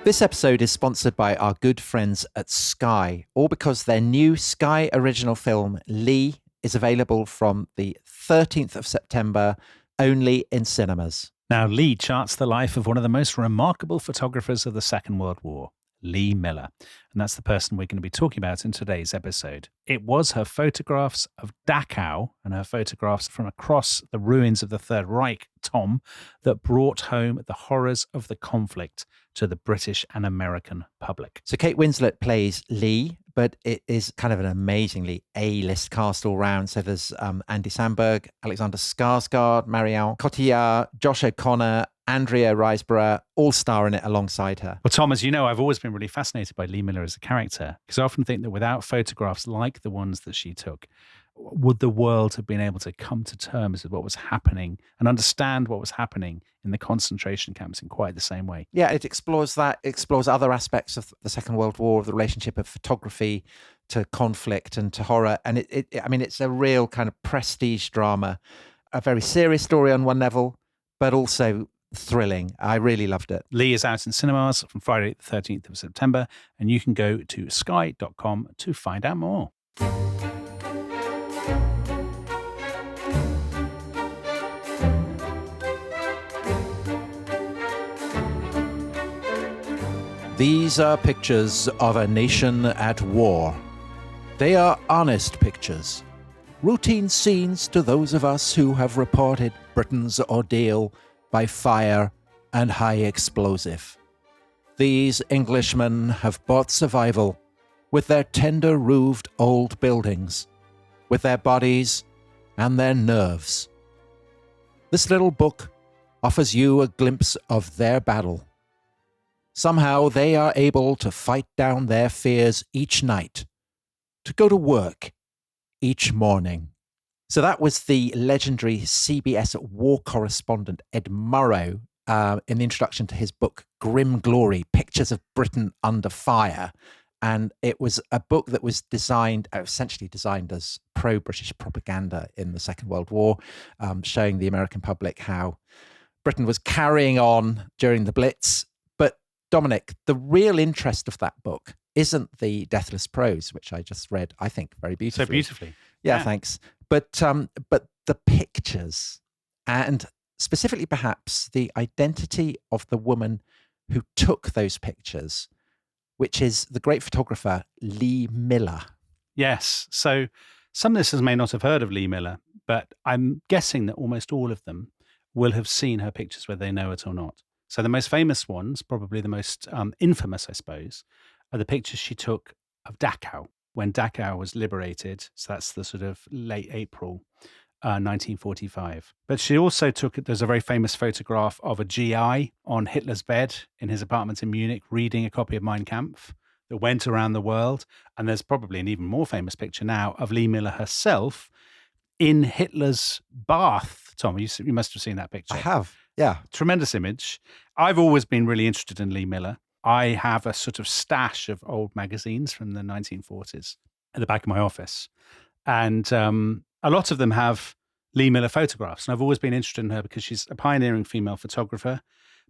This episode is sponsored by our good friends at Sky, all because their new Sky original film, Lee, is available from the 13th of September only in cinemas. Now, Lee charts the life of one of the most remarkable photographers of the Second World War, Lee Miller. And that's the person we're going to be talking about in today's episode. It was her photographs of Dachau and her photographs from across the ruins of the Third Reich, Tom, that brought home the horrors of the conflict to the British and American public. So Kate Winslet plays Lee, but it is kind of an amazingly A-list cast all round. So there's Andy Samberg, Alexander Skarsgård, Marion Cotillard, Josh O'Connor, Andrea Riseborough, all star in it alongside her. Well, Tom, as you know, I've always been really fascinated by Lee Miller as a character, because I often think that without photographs like the ones that she took, would the world have been able to come to terms with what was happening and understand what was happening in the concentration camps in quite the same way? Yeah, it explores that, explores other aspects of the Second World War, the relationship of photography to conflict and to horror. And it's a real kind of prestige drama, a very serious story on one level, but also thrilling. I really loved it. Lee is out in cinemas from Friday the 13th of September, and you can go to sky.com to find out more. These are pictures of a nation at war. They are honest pictures, routine scenes to those of us who have reported Britain's ordeal by fire and high explosive. These Englishmen have bought survival with their tender-roofed old buildings, with their bodies and their nerves. This little book offers you a glimpse of their battle. Somehow they are able to fight down their fears each night, to go to work each morning. So that was the legendary CBS war correspondent Ed Murrow in the introduction to his book, Grim Glory, Pictures of Britain Under Fire. And it was a book that was essentially designed as pro-British propaganda in the Second World War, showing the American public how Britain was carrying on during the Blitz. But Dominic, the real interest of that book isn't the deathless prose, which I just read, I think, very beautifully. So beautifully. Yeah, thanks. But the pictures, and specifically perhaps the identity of the woman who took those pictures, which is the great photographer Lee Miller. Yes. So some listeners may not have heard of Lee Miller, but I'm guessing that almost all of them will have seen her pictures, whether they know it or not. So the most famous ones, probably the most infamous, I suppose, are the pictures she took of Dachau, when Dachau was liberated. So that's the sort of late April 1945. But she also there's a very famous photograph of a GI on Hitler's bed in his apartment in Munich reading a copy of Mein Kampf that went around the world. And there's probably an even more famous picture now of Lee Miller herself in Hitler's bath. Tom, you must have seen that picture. I have, yeah. Tremendous image. I've always been really interested in Lee Miller. I have a sort of stash of old magazines from the 1940s at the back of my office. And a lot of them have Lee Miller photographs. And I've always been interested in her because she's a pioneering female photographer,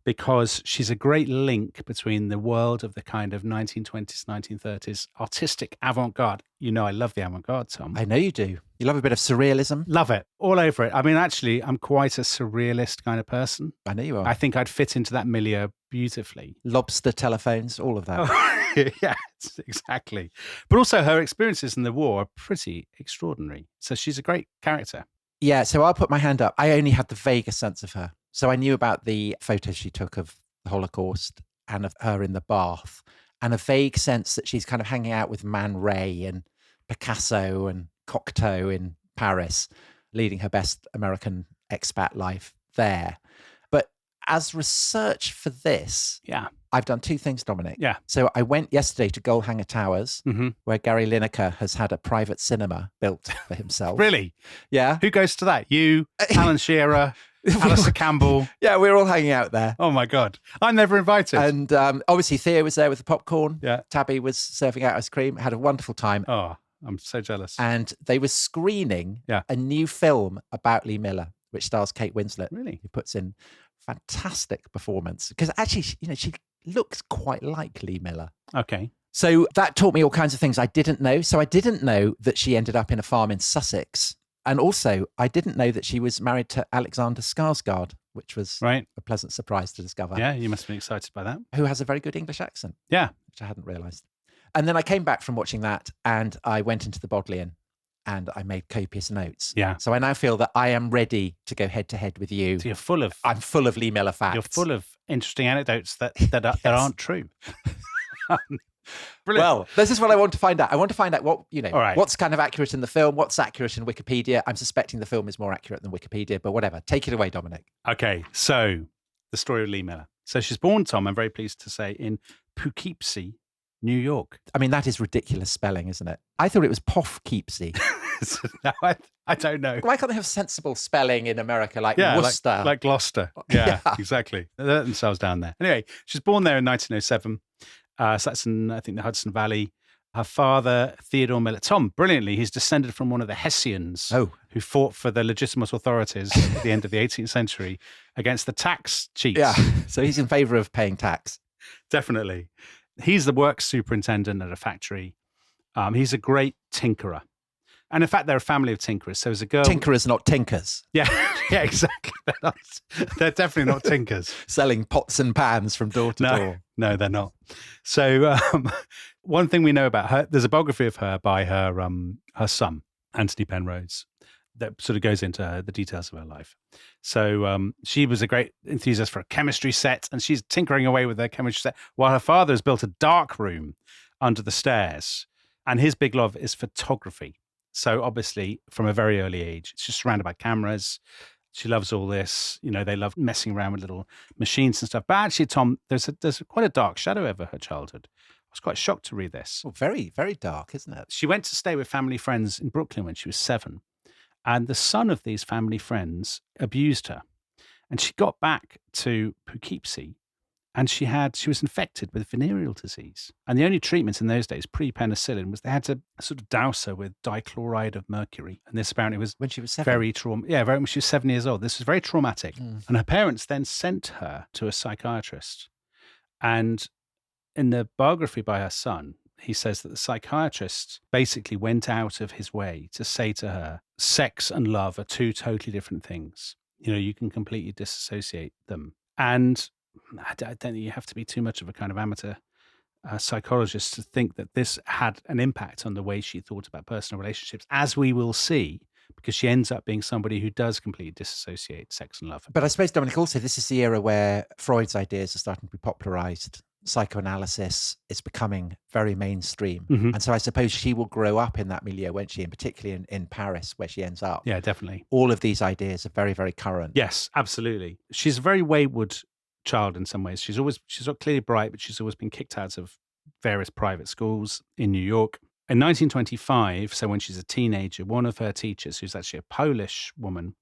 because she's a great link between the world of the kind of 1920s, 1930s artistic avant-garde. You know, I love the avant-garde, Tom. I know you do. You love a bit of surrealism. Love it. All over it. I mean, actually, I'm quite a surrealist kind of person. I know you are. I think I'd fit into that milieu beautifully. Lobster telephones, all of that. Oh, yes, exactly. But also her experiences in the war are pretty extraordinary. So she's a great character. Yeah, so I'll put my hand up. I only had the vaguest sense of her. So I knew about the photos she took of the Holocaust and of her in the bath, and a vague sense that she's kind of hanging out with Man Ray and Picasso and Cocteau in Paris, leading her best American expat life there. But as research for this, I've done two things, Dominic. Yeah. So I went yesterday to Goalhanger Towers, where Gary Lineker has had a private cinema built for himself. Really? Yeah. Who goes to that? You, Alan Shearer, Alistair Campbell. Yeah, we're all hanging out there. Oh my God. I'm never invited. And obviously Theo was there with the popcorn. Yeah. Tabby was serving out ice cream. Had a wonderful time. Oh, I'm so jealous. And they were screening a new film about Lee Miller, which stars Kate Winslet. Really? Who puts in fantastic performance. Because actually, she looks quite like Lee Miller. Okay. So that taught me all kinds of things I didn't know. So I didn't know that she ended up in a farm in Sussex. And also, I didn't know that she was married to Alexander Skarsgård, which was Right. a pleasant surprise to discover. Yeah, you must have been excited by that. Who has a very good English accent. Yeah. Which I hadn't realised. And then I came back from watching that and I went into the Bodleian and I made copious notes. Yeah. So I now feel that I am ready to go head to head with you. So you're full of... I'm full of Lee Miller facts. You're full of interesting anecdotes that aren't true. Brilliant. Well, this is what I want to find out. I want to find out what, All right. what's kind of accurate in the film, what's accurate in Wikipedia. I'm suspecting the film is more accurate than Wikipedia, but whatever. Take it away, Dominic. Okay, so the story of Lee Miller. So she's born, Tom, I'm very pleased to say, in Poughkeepsie, New York. I mean, that is ridiculous spelling, isn't it? I thought it was Poughkeepsie. No, I don't know. Why can't they have sensible spelling in America like Worcester? Like Gloucester. Yeah, exactly. They let themselves down there. Anyway, she's born there in 1907. So that's in, I think, the Hudson Valley. Her father, Theodore Miller. Tom, brilliantly, he's descended from one of the Hessians who fought for the legitimate authorities at the end of the 18th century against the tax chiefs. Yeah, so he's in favour of paying tax. Definitely. He's the works superintendent at a factory. He's a great tinkerer. And in fact, they're a family of tinkerers. So as a girl... Tinkerers, not tinkers. Yeah, yeah, exactly. They're definitely not tinkers. Selling pots and pans from door to door. No, they're not. So one thing we know about her, there's a biography of her by her son, Antony Penrose, that sort of goes into the details of her life. So she was a great enthusiast for a chemistry set, and she's tinkering away with her chemistry set, while her father has built a dark room under the stairs. And his big love is photography. So obviously, from a very early age, she's surrounded by cameras. She loves all this. You know, they love messing around with little machines and stuff. But actually, Tom, there's quite a dark shadow over her childhood. I was quite shocked to read this. Well, very, very dark, isn't it? She went to stay with family friends in Brooklyn when she was 7. And the son of these family friends abused her. And she got back to Poughkeepsie. And she was infected with venereal disease. And the only treatment in those days, pre-penicillin, was they had to sort of douse her with dichloride of mercury. And this apparently was when she was 7. When she was 7 years old. This was very traumatic. And her parents then sent her to a psychiatrist. And in the biography by her son, he says that the psychiatrist basically went out of his way to say to her, sex and love are two totally different things. You know, you can completely disassociate them. And I don't think you have to be too much of a kind of amateur psychologist to think that this had an impact on the way she thought about personal relationships, as we will see, because she ends up being somebody who does completely disassociate sex and love. But I suppose, Dominic, also this is the era where Freud's ideas are starting to be popularized. Psychoanalysis is becoming very mainstream. Mm-hmm. And so I suppose she will grow up in that milieu, won't she? And particularly in Paris, where she ends up. Yeah, definitely. All of these ideas are very, very current. Yes, absolutely. She's a very wayward child in some ways. She's not clearly bright, but she's always been kicked out of various private schools in New York. In 1925, so when she's a teenager, one of her teachers, who's actually a Polish woman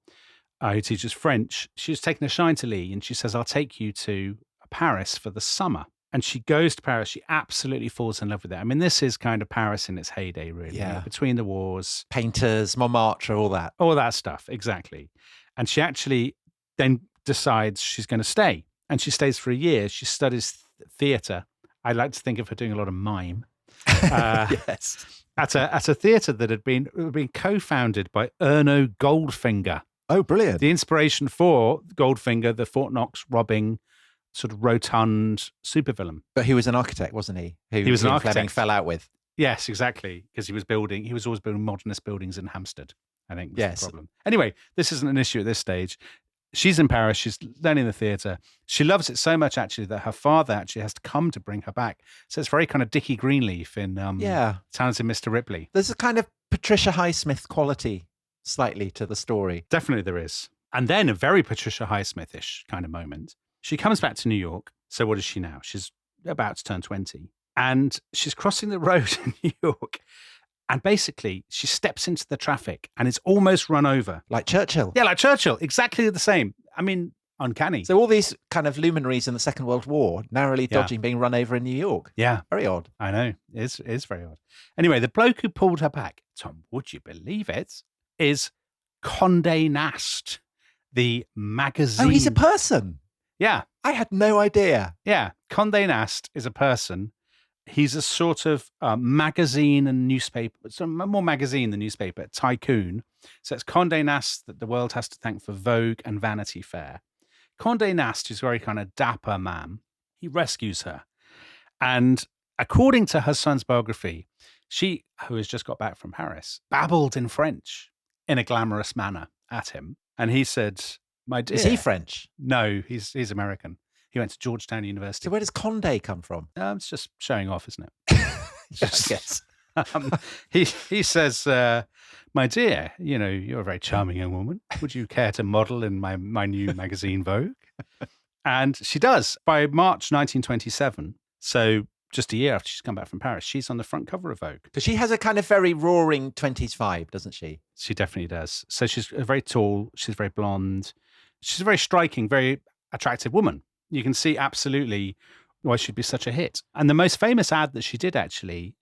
who teaches French, she's taken a shine to Lee, and she says, I'll take you to Paris for the summer. And she goes to Paris. She absolutely falls in love with it. I mean, this is kind of Paris in its heyday, really. Yeah. You know, between the wars. Painters, Montmartre, all that. All that stuff, exactly. And she actually then decides she's going to stay. And she stays for a year. She studies theatre. I like to think of her doing a lot of mime. Yes. At a theatre that had been co-founded by Erno Goldfinger. Oh, brilliant. The inspiration for Goldfinger, the Fort Knox robbing, sort of rotund supervillain. But he was an architect, wasn't he? He was an architect. Fleming fell out with. Yes, exactly. Because he was always building modernist buildings in Hampstead, I think was the problem. Anyway, this isn't an issue at this stage. She's in Paris. She's learning the theatre. She loves it so much, actually, that her father actually has to come to bring her back. So it's very kind of Dickie Greenleaf in Talented Mr. Ripley. There's a kind of Patricia Highsmith quality slightly to the story. Definitely there is. And then a very Patricia Highsmith-ish kind of moment. She comes back to New York. So what is she now? She's about to turn 20. And she's crossing the road in New York. And basically, she steps into the traffic and is almost run over. Like Churchill. Yeah, like Churchill. Exactly the same. I mean, uncanny. So all these kind of luminaries in the Second World War narrowly dodging being run over in New York. Yeah. Very odd. I know. It is very odd. Anyway, the bloke who pulled her back, Tom, would you believe it, is Condé Nast, the magazine. Oh, he's a person. Yeah. I had no idea. Yeah. Condé Nast is a person. He's a sort of magazine and newspaper, more magazine than newspaper, tycoon. So it's Condé Nast that the world has to thank for Vogue and Vanity Fair. Condé Nast is a very kind of dapper man. He rescues her. And according to her son's biography, she, who has just got back from Paris, babbled in French in a glamorous manner at him. And he said, my dear. Is he French? No, he's American. He went to Georgetown University. So where does Condé come from? It's just showing off, isn't it? Yeah, I guess. He says, my dear, you're a very charming young woman. Would you care to model in my new magazine, Vogue? And she does. By March 1927, so just a year after she's come back from Paris, she's on the front cover of Vogue. Because she has a kind of very roaring 20s vibe, doesn't she? She definitely does. So she's very tall. She's very blonde. She's a very striking, very attractive woman. You can see absolutely why she'd be such a hit. And the most famous ad that she did, actually,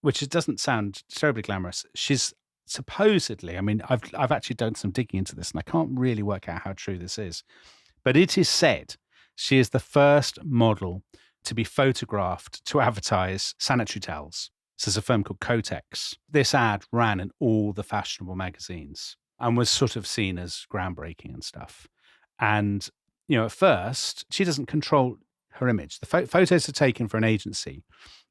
which it doesn't sound terribly glamorous, she's supposedly, I mean, I've actually done some digging into this and I can't really work out how true this is, but it is said she is the first model to be photographed to advertise sanitary towels. So there's a firm called Kotex. This ad ran in all the fashionable magazines and was sort of seen as groundbreaking and stuff. And at first, she doesn't control her image. The photos are taken for an agency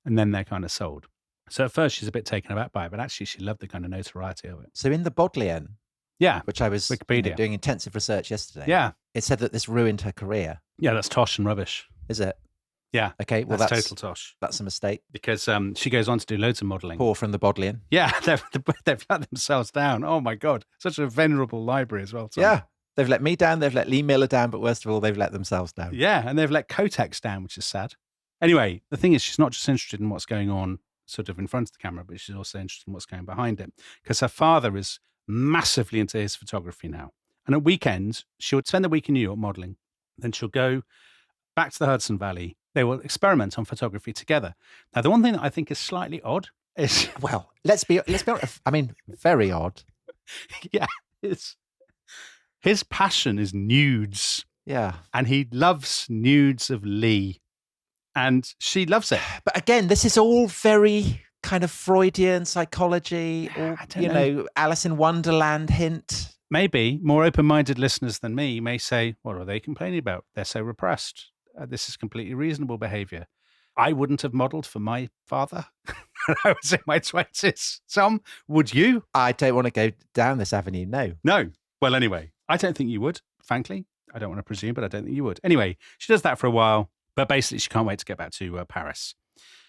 and then they're kind of sold. So at first, she's a bit taken aback by it, but actually, she loved the kind of notoriety of it. So in the Bodleian, which I was Wikipedia doing intensive research yesterday, yeah, it said that this ruined her career. Yeah, that's tosh and rubbish. Is it? Yeah. Okay, well, that's total tosh. That's a mistake. Because she goes on to do loads of modelling. Poor from the Bodleian. Yeah, they've let themselves down. Oh, my God. Such a venerable library as well, Tom. Yeah. They've let me down, they've let Lee Miller down, but worst of all, they've let themselves down. Yeah, and they've let Kotex down, which is sad. Anyway, the thing is, she's not just interested in what's going on sort of in front of the camera, but she's also interested in what's going behind it. Because her father is massively into his photography now. And at weekends, she would spend the week in New York modelling. Then she'll go back to the Hudson Valley. They will experiment on photography together. Now, the one thing that I think is slightly odd is... Well, let's be honest. I mean, very odd. Yeah, his passion is nudes. Yeah. And he loves nudes of Lee. And she loves it. But again, this is all very kind of Freudian psychology, or, Alice in Wonderland hint. Maybe more open-minded listeners than me may say, what are they complaining about? They're so repressed. This is completely reasonable behavior. I wouldn't have modelled for my father when I was in my 20s. Tom, would you? I don't want to go down this avenue, no. No. Well, anyway, I don't think you would, frankly. I don't want to presume, but I don't think you would. Anyway, she does that for a while, but basically she can't wait to get back to Paris.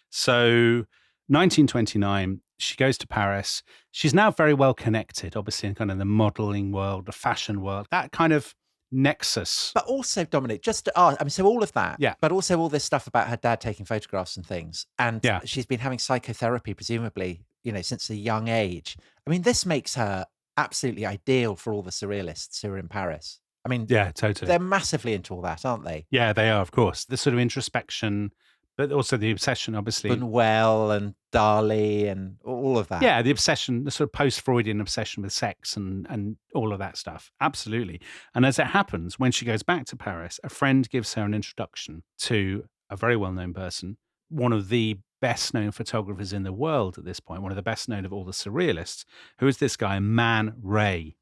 So 1929, she goes to Paris. She's now very well connected, obviously, in kind of the modelling world, the fashion world, that kind of nexus. But also, Dominic, just to ask, so all of that, yeah. But also all this stuff about her dad taking photographs and things. And she's been having psychotherapy, presumably, since a young age. I mean, this makes her absolutely ideal for all the surrealists who are in Paris. I mean, yeah, totally. They're massively into all that, aren't they? Yeah, they are, of course. This sort of introspection, but also the obsession, obviously. Buñuel and Dali and all of that. Yeah, the obsession, the sort of post-Freudian obsession with sex and all of that stuff. Absolutely. And as it happens, when she goes back to Paris, a friend gives her an introduction to a very well-known person, one of the best-known photographers in the world at this point, one of the best-known of all the surrealists, who is this guy, Man Ray.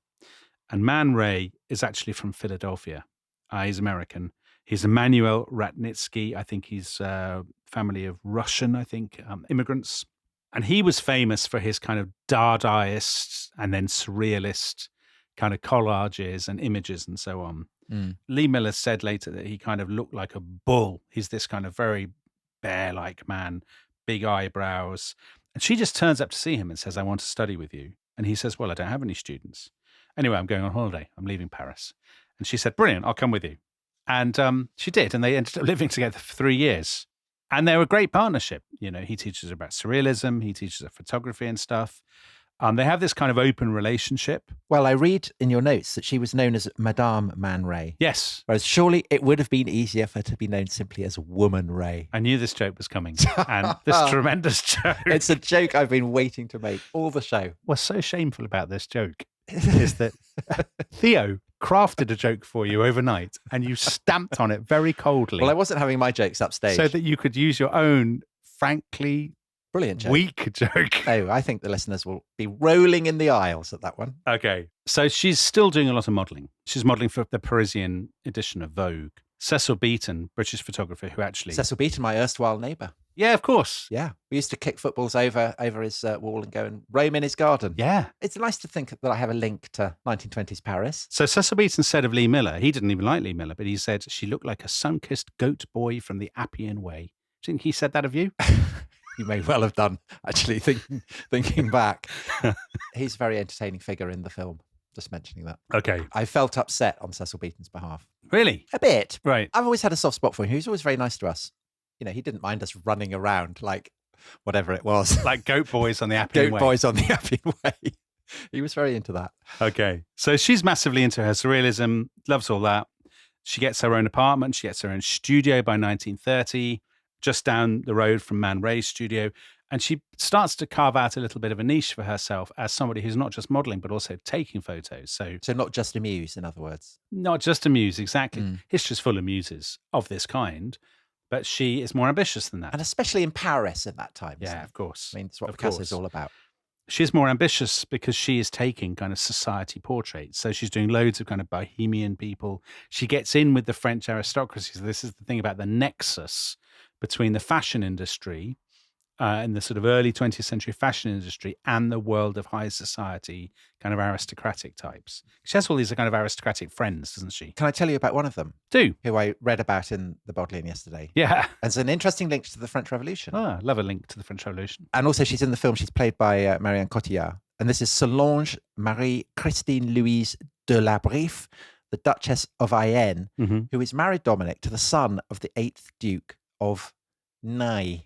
And Man Ray is actually from Philadelphia. He's American. He's Emmanuel Ratnitsky. I think he's family of Russian, immigrants. And he was famous for his kind of Dadaist and then surrealist kind of collages and images and so on. Mm. Lee Miller said later that he kind of looked like a bull. He's this kind of very bear-like man, big eyebrows. And she just turns up to see him and says, I want to study with you. And he says, well, I don't have any students. Anyway, I'm going on holiday. I'm leaving Paris. And she said, brilliant, I'll come with you. And she did. And they ended up living together for 3 years. And they were a great partnership. He teaches her about surrealism. He teaches her photography and stuff. They have this kind of open relationship. Well, I read in your notes that she was known as Madame Man Ray. Yes. Whereas surely it would have been easier for her to be known simply as Woman Ray. I knew this joke was coming. And this tremendous joke. It's a joke I've been waiting to make all the show. What's so shameful about this joke is that Theo crafted a joke for you overnight and you stamped on it very coldly. Well, I wasn't having my jokes upstage. So that you could use your own, frankly, brilliant joke. Weak joke. Oh, I think the listeners will be rolling in the aisles at that one. Okay. So she's still doing a lot of modelling. She's modelling for the Parisian edition of Vogue. Cecil Beaton, British photographer who actually... Cecil Beaton, my erstwhile neighbour. Yeah, of course. Yeah. We used to kick footballs over his wall and go and roam in his garden. Yeah. It's nice to think that I have a link to 1920s Paris. So Cecil Beaton said of Lee Miller, he didn't even like Lee Miller, but he said she looked like a sun-kissed goat boy from the Appian Way. Do you think he said that of you? You may well have done, actually, thinking back. He's a very entertaining figure in the film. Just mentioning that. Okay. I felt upset on Cecil Beaton's behalf. Really? A bit. Right. I've always had a soft spot for him. He was always very nice to us. You know, he didn't mind us running around like whatever it was. Like goat boys on the Appian Way. Goat boys on the Appian Way. He was very into that. Okay. So she's massively into her surrealism, loves all that. She gets her own apartment. She gets her own studio by 1930, just down the road from Man Ray's studio. And she starts to carve out a little bit of a niche for herself as somebody who's not just modeling, but also taking photos. So not just a muse, in other words. Not just a muse, exactly. History's full of muses of this kind, but she is more ambitious than that. And especially in Paris at that time. Yeah, of course. I mean, it's what Picasso's all about. She's more ambitious because she is taking kind of society portraits. So she's doing loads of kind of bohemian people. She gets in with the French aristocracy. So this is the thing about the nexus between the fashion industry in the sort of early 20th century fashion industry and the world of high society kind of aristocratic types. She has all these kind of aristocratic friends, doesn't she? Can I tell you about one of them? Do. Who I read about in the Bodleian yesterday. Yeah. As an interesting link to the French Revolution. Ah, love a link to the French Revolution. And also she's in the film. She's played by Marianne Cotillard. And this is Solange Marie-Christine Louise de la Briffe, the Duchess of Ayen, who is married, Dominic, to the son of the 8th Duke of Noailles.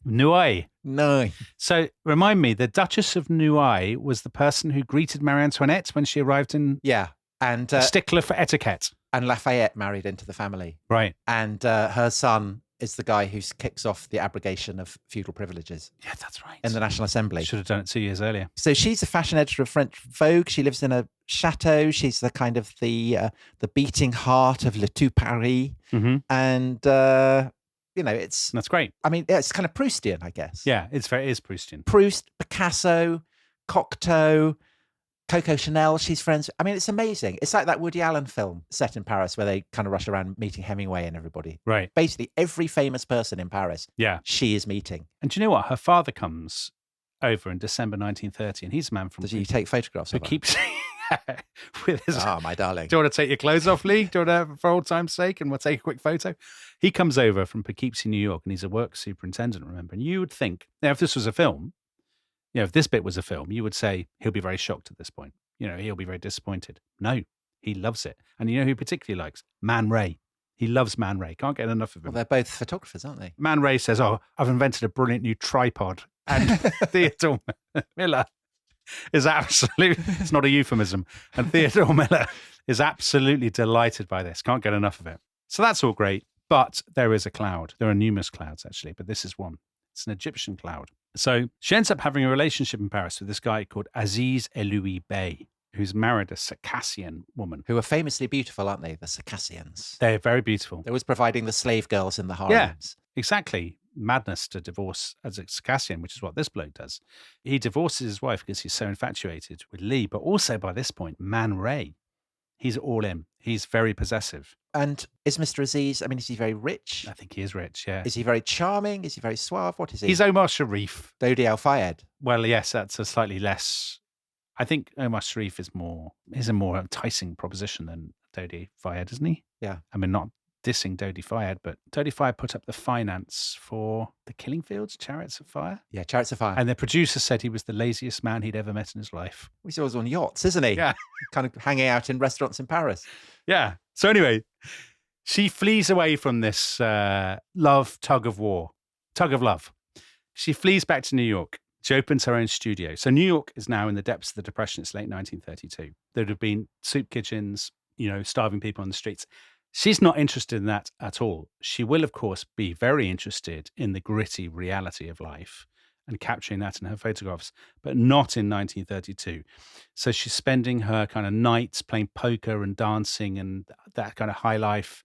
Noailles. So remind me, the Duchess of Noailles was the person who greeted Marie Antoinette when she arrived in... Yeah. And a stickler for etiquette. And Lafayette married into the family. Right. And her son is the guy who kicks off the abrogation of feudal privileges. Yeah, that's right. In the National Assembly. Should have done it 2 years earlier. So she's a fashion editor of French Vogue. She lives in a chateau. She's the kind of the beating heart of Le Tout Paris. And... you know, that's great. I mean, it's kind of Proustian, I guess. Yeah, it is Proustian. Proust, Picasso, Cocteau, Coco Chanel. She's friends. I mean, it's amazing. It's like that Woody Allen film set in Paris where they kind of rush around meeting Hemingway and everybody. Right. Basically, every famous person in Paris. Yeah. She is meeting. And do you know what? Her father comes over in December 1930, and he's a man from. Does he take photographs of her? Keeps. With his, my darling. Do you want to take your clothes off, Lee? Do you want to, for old time's sake, and we'll take a quick photo? He comes over from Poughkeepsie, New York, and he's a work superintendent, remember? And you would think, now, if this was a film, you know, if this bit was a film, you would say he'll be very shocked at this point. You know, he'll be very disappointed. No, he loves it. And you know who he particularly likes? Man Ray. He loves Man Ray. Can't get enough of him. Well, they're both photographers, aren't they? Man Ray says, oh, I've invented a brilliant new tripod. And Theodore Miller is absolutely, it's not a euphemism. And Theodore Miller is absolutely delighted by this. Can't get enough of it. So that's all great. But there is a cloud. There are numerous clouds, actually, but this is one. It's an Egyptian cloud. So she ends up having a relationship in Paris with this guy called Aziz Eloui Bey, who's married a Circassian woman. Who are famously beautiful, aren't they? The Circassians. They're very beautiful. They was providing the slave girls in the harems. Yeah, exactly. Madness to divorce as a Circassian, which is what this bloke does. He divorces his wife because he's so infatuated with Lee, but also by this point, Man Ray. He's all in. He's very possessive. And is Mr. Aziz, I mean, is he very rich? I think he is rich, yeah. Is he very charming? Is he very suave? What is he? He's Omar Sharif. Dodi Al-Fayed. Well, yes, that's a slightly less... I think Omar Sharif is a more enticing proposition than Dodi Fayed, isn't he? Yeah. I mean, not dissing Dodi Fayed, but Dodi Fayed put up the finance for The Killing Fields, Chariots of Fire. Yeah, Chariots of Fire. And the producer said he was the laziest man he'd ever met in his life. He's always on yachts, isn't he? Yeah. Kind of hanging out in restaurants in Paris. Yeah. So anyway, she flees away from this tug of love. She flees back to New York. She opens her own studio. So New York is now in the depths of the Depression. It's late 1932. There have been soup kitchens, you know, starving people on the streets. She's not interested in that at all. She will, of course, be very interested in the gritty reality of life and capturing that in her photographs, but not in 1932. So she's spending her kind of nights playing poker and dancing and that kind of high life,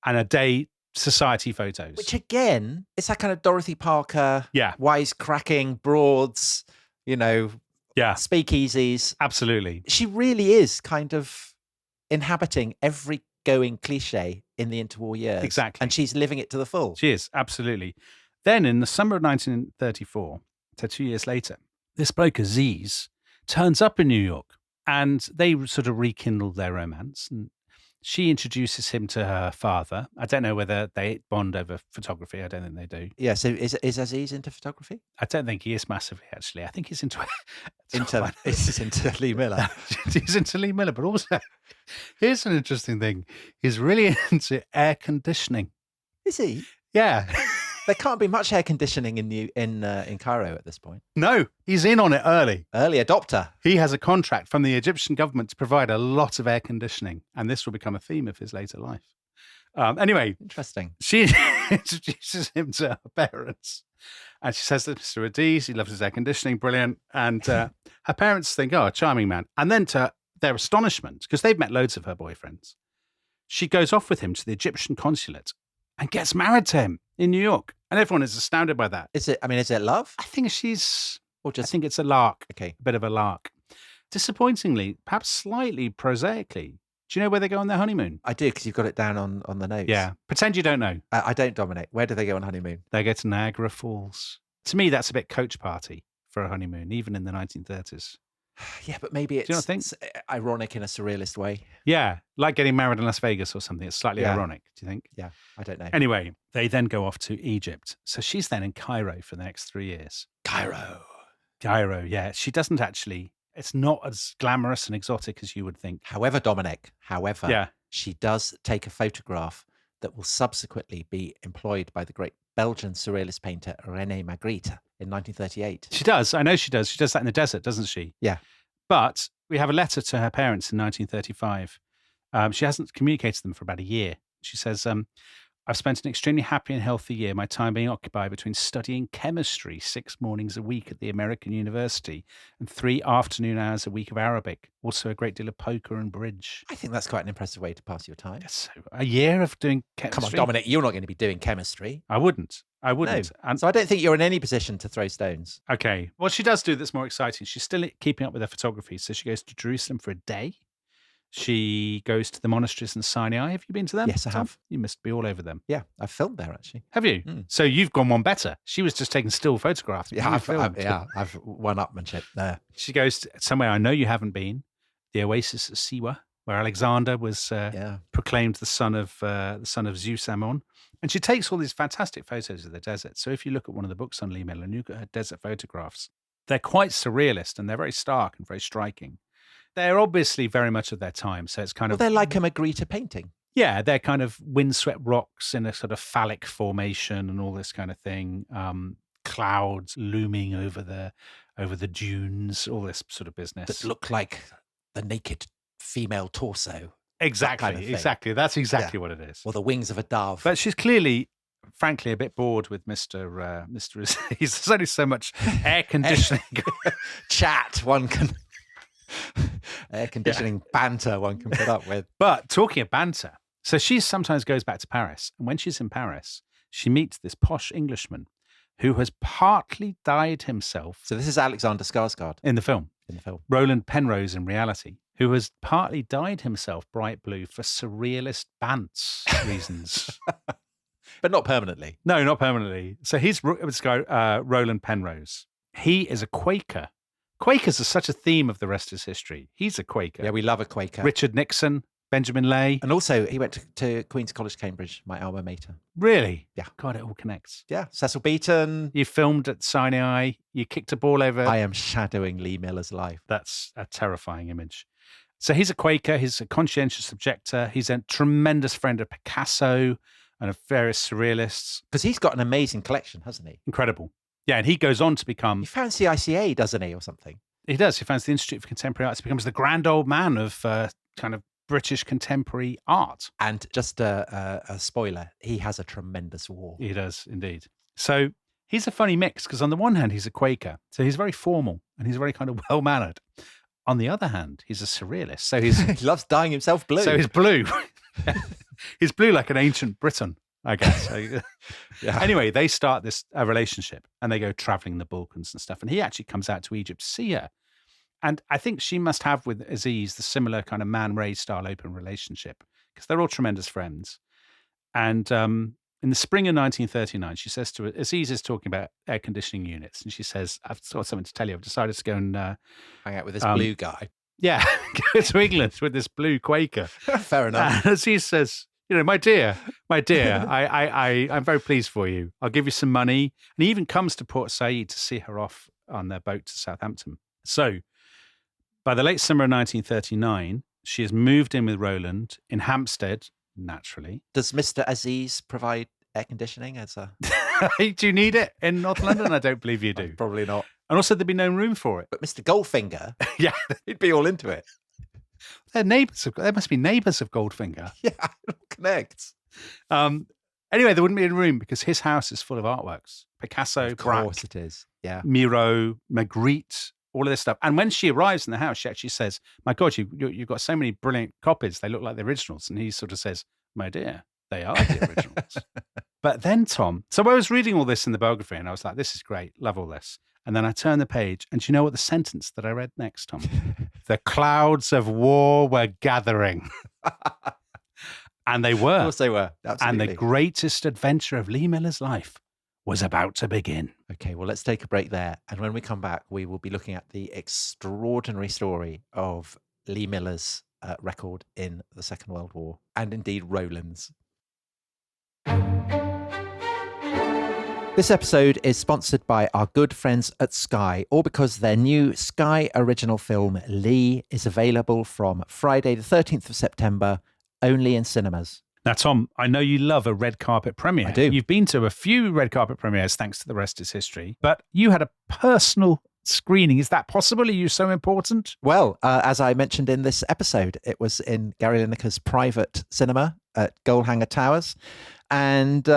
and a day society photos. Which again, it's that kind of Dorothy Parker, Yeah. wisecracking, broads, speakeasies. Absolutely. She really is kind of inhabiting every going cliche in the interwar years. Exactly. And she's living it to the full. She is, absolutely. Then in the summer of 1934, so 2 years later, this bloke Aziz turns up in New York, and they sort of rekindle their romance. And she introduces him to her father. I don't know whether they bond over photography. I don't think they do. Yeah, so is Aziz into photography? I don't think he is massively, actually. I think he's into Lee Miller. He's into Lee Miller, but also, here's an interesting thing. He's really into air conditioning. Is he? Yeah. There can't be much air conditioning in Cairo at this point. No, he's in on it early. Early adopter. He has a contract from the Egyptian government to provide a lot of air conditioning, and this will become a theme of his later life. Anyway, interesting. She introduces him to her parents, and she says that Mr. Aziz, he loves his air conditioning, brilliant. And her parents think, oh, a charming man. And then to their astonishment, because they've met loads of her boyfriends, she goes off with him to the Egyptian consulate and gets married to him in New York. And everyone is astounded by that. Is it love? I think I think it's a lark. Okay. A bit of a lark. Disappointingly, perhaps slightly prosaically, do you know where they go on their honeymoon? I do, because you've got it down on the notes. Yeah. Pretend you don't know. I don't, Dominic. Where do they go on honeymoon? They go to Niagara Falls. To me, that's a bit coach party for a honeymoon, even in the 1930s. Yeah, but maybe it's, do you not think? It's ironic in a surrealist way. Yeah, like getting married in Las Vegas or something. It's slightly ironic, do you think? Yeah, I don't know. Anyway, they then go off to Egypt. So she's then in Cairo for the next 3 years. Cairo, yeah. She doesn't actually, it's not as glamorous and exotic as you would think. However, Dominic, she does take a photograph that will subsequently be employed by the great Belgian surrealist painter René Magritte in 1938. She does. I know she does. She does that in the desert, doesn't she? Yeah. But we have a letter to her parents in 1935. She hasn't communicated to them for about a year. She says, I've spent an extremely happy and healthy year, my time being occupied between studying chemistry 6 mornings a week at the American University and 3 afternoon hours a week of Arabic. Also a great deal of poker and bridge. I think that's quite an impressive way to pass your time. Yes, so a year of doing chemistry. Come on, Dominic, you're not going to be doing chemistry. I wouldn't. No. And so I don't think you're in any position to throw stones. Okay. What she does do that's more exciting, she's still keeping up with her photography. So she goes to Jerusalem for a day. She goes to the monasteries in Sinai. Have you been to them? Yes, I have. You must be all over them. Yeah, I've filmed there, actually. Have you? So you've gone one better. She was just taking still photographs. Yeah, I've one-upmanship there. She goes to somewhere I know you haven't been, the Oasis at Siwa, where Alexander was proclaimed the son of Zeus Ammon. And she takes all these fantastic photos of the desert. So if you look at one of the books on Lee Miller and you look at her desert photographs, they're quite surrealist and they're very stark and very striking. They're obviously very much of their time. So it's kind of... they're like a Magritte painting. Yeah, they're kind of windswept rocks in a sort of phallic formation and all this kind of thing. Clouds looming over the dunes, all this sort of business. That look like the naked female torso. Exactly, kind of exactly. That's exactly what it is. Or the wings of a dove. But she's clearly, frankly, a bit bored with Mr. Aziz. There's only so much air conditioning. Chat one can... air conditioning banter one can put up with. But talking of banter, so she sometimes goes back to Paris. And when she's in Paris, she meets this posh Englishman who has partly dyed himself. So this is Alexander Skarsgård. In the film. In the film. Roland Penrose in reality, who has partly dyed himself bright blue for surrealist bants reasons. But not permanently. No, not permanently. So he's this guy, Roland Penrose. He is a Quaker. Quakers are such a theme of the rest is history. He's a Quaker. Yeah, we love a Quaker. Richard Nixon, Benjamin Lay. And also he went to Queen's College, Cambridge, my alma mater. Really? Yeah. God, it all connects. Yeah. Cecil Beaton. You filmed at Sinai. You kicked a ball over. I am shadowing Lee Miller's life. That's a terrifying image. So he's a Quaker. He's a conscientious objector. He's a tremendous friend of Picasso and of various surrealists. Because he's got an amazing collection, hasn't he? Incredible. Yeah, and he goes on to become... He founds the ICA, doesn't he, or something? He does. He founds the Institute for Contemporary Arts. He becomes the grand old man of kind of British contemporary art. And just a spoiler, he has a tremendous war. He does, indeed. So He's a funny mix because on the one hand, he's a Quaker. So he's very formal and he's very kind of well-mannered. On the other hand, he's a surrealist. So he's He loves dyeing himself blue. So he's blue. He's blue like an ancient Briton, I guess. So, Yeah. Anyway, they start this relationship and they go traveling the Balkans and stuff. And he actually comes out to Egypt to see her. And I think she must have with Aziz the similar kind of Man Ray style open relationship because they're all tremendous friends. And in the spring of 1939, she says to Aziz is talking about air conditioning units. And she says, I've got something to tell you. I've decided to go and hang out with this blue guy. Yeah, go to England with this blue Quaker. Fair enough. And Aziz says, my dear, I'm very pleased for you. I'll give you some money. And he even comes to Port Said to see her off on their boat to Southampton. So by the late summer of 1939, she has moved in with Roland in Hampstead, naturally. Does Mr. Aziz provide air conditioning as a... Do you need it in North London? I don't believe you do. Probably not. And also there'd be no room for it. But Mr. Goldfinger, yeah, he'd be all into it. There must be neighbours of Goldfinger. Yeah, it all connects. Anyway, there wouldn't be a room because his house is full of artworks. Picasso, Of course Braque, it is. Yeah. Miro, Magritte, all of this stuff. And when she arrives in the house, she actually says, my God, you've got so many brilliant copies. They look like the originals. And he sort of says, my dear, they are the originals. But then, Tom, so I was reading all this in the biography and I was like, this is great. Love all this. And then I turned the page and do you know what the sentence that I read next, Tom? The clouds of war were gathering. And they were. Of course they were. Absolutely. And the greatest adventure of Lee Miller's life was about to begin. Okay, well, let's take a break there. And when we come back, we will be looking at the extraordinary story of Lee Miller's record in the Second World War, and indeed Roland's. This episode is sponsored by our good friends at Sky, all because their new Sky original film, Lee, is available from Friday the 13th of September, only in cinemas. Now, Tom, I know you love a red carpet premiere. I do. You've been to a few red carpet premieres, thanks to The Rest is History, but you had a personal screening. Is that possible? Are you so important? Well, as I mentioned in this episode, it was in Gary Lineker's private cinema at Goalhanger Towers. And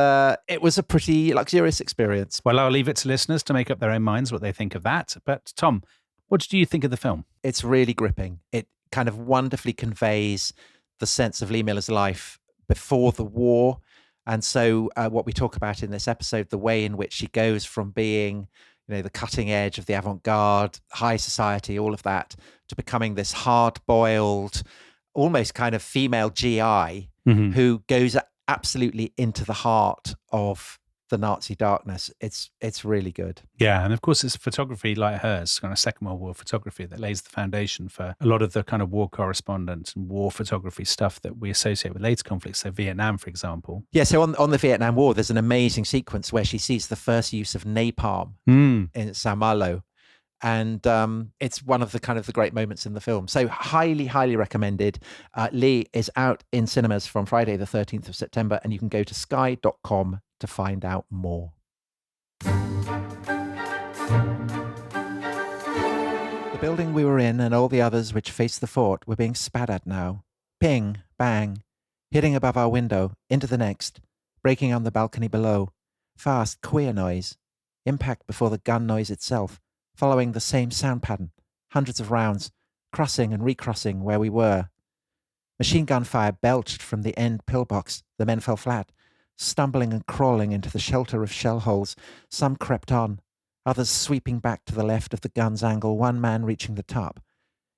it was a pretty luxurious experience. Well, I'll leave it to listeners to make up their own minds what they think of that. But Tom, what do you think of the film? It's really gripping. It kind of wonderfully conveys the sense of Lee Miller's life before the war. And so what we talk about in this episode, the way in which she goes from being, the cutting edge of the avant-garde, high society, all of that, to becoming this hard-boiled, almost kind of female GI who goes absolutely into the heart of the Nazi darkness. It's really good. Yeah, and of course it's photography like hers, kind of Second World War photography that lays the foundation for a lot of the kind of war correspondence and war photography stuff that we associate with later conflicts, so Vietnam, for example. Yeah, so on the Vietnam War, there's an amazing sequence where she sees the first use of napalm in Saint-Malo. And it's one of the kind of the great moments in the film. So highly, highly recommended. Lee is out in cinemas from Friday the 13th of September, and you can go to sky.com to find out more. The building we were in and all the others which faced the fort were being spat at now. Ping, bang, hitting above our window, into the next, breaking on the balcony below. Fast, queer noise. Impact before the gun noise itself. Following the same sound pattern, hundreds of rounds, crossing and recrossing where we were. Machine gun fire belched from the end pillbox. The men fell flat, stumbling and crawling into the shelter of shell holes. Some crept on, others sweeping back to the left of the gun's angle, one man reaching the top.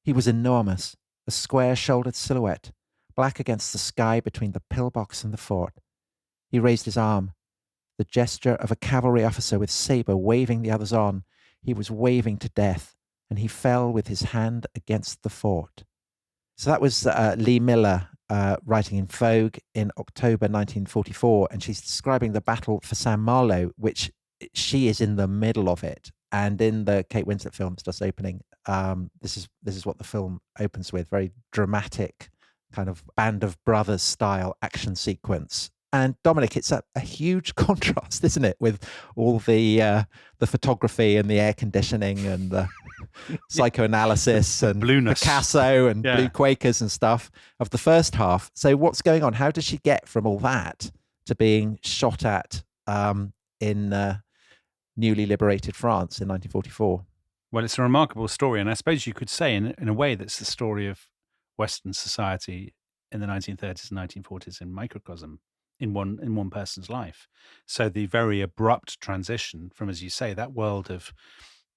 He was enormous, a square-shouldered silhouette, black against the sky between the pillbox and the fort. He raised his arm, the gesture of a cavalry officer with saber waving the others on. He was waving to death, and he fell with his hand against the fort. So that was Lee Miller writing in Vogue in October 1944, and she's describing the battle for Saint-Malo, which she is in the middle of it. And in the Kate Winslet film, just opening, this is what the film opens with, very dramatic kind of Band of Brothers style action sequence. And Dominic, it's a huge contrast, isn't it, with all the photography and the air conditioning and the psychoanalysis and blueness. Picasso and blue Quakers and stuff of the first half. So what's going on? How does she get from all that to being shot at in newly liberated France in 1944. Well, it's a remarkable story. And I suppose you could say, in a way, that's the story of Western society in the 1930s and 1940s in microcosm in one person's life. So the very abrupt transition from, as you say, that world of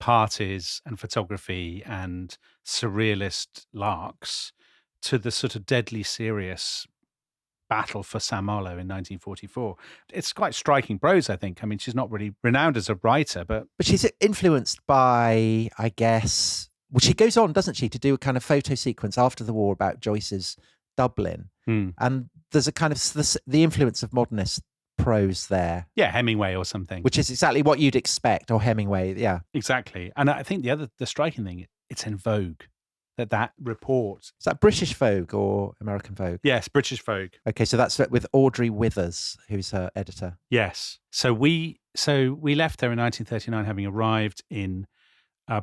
parties and photography and surrealist larks to the sort of deadly serious battle for Saint-Malo in 1944. It's quite striking prose, I think. I mean, she's not really renowned as a writer, but she's influenced by, I guess, well, she goes on, doesn't she, to do a kind of photo sequence after the war about Joyce's Dublin. And there's a kind of the influence of modernist prose there. Yeah, Hemingway or something. Which is exactly what you'd expect, or Hemingway, yeah. Exactly. And I think the striking thing, it's in Vogue. That report. Is that British Vogue or American Vogue? Yes, British Vogue. Okay, so that's with Audrey Withers, who's her editor. Yes. So we left there in 1939, having arrived in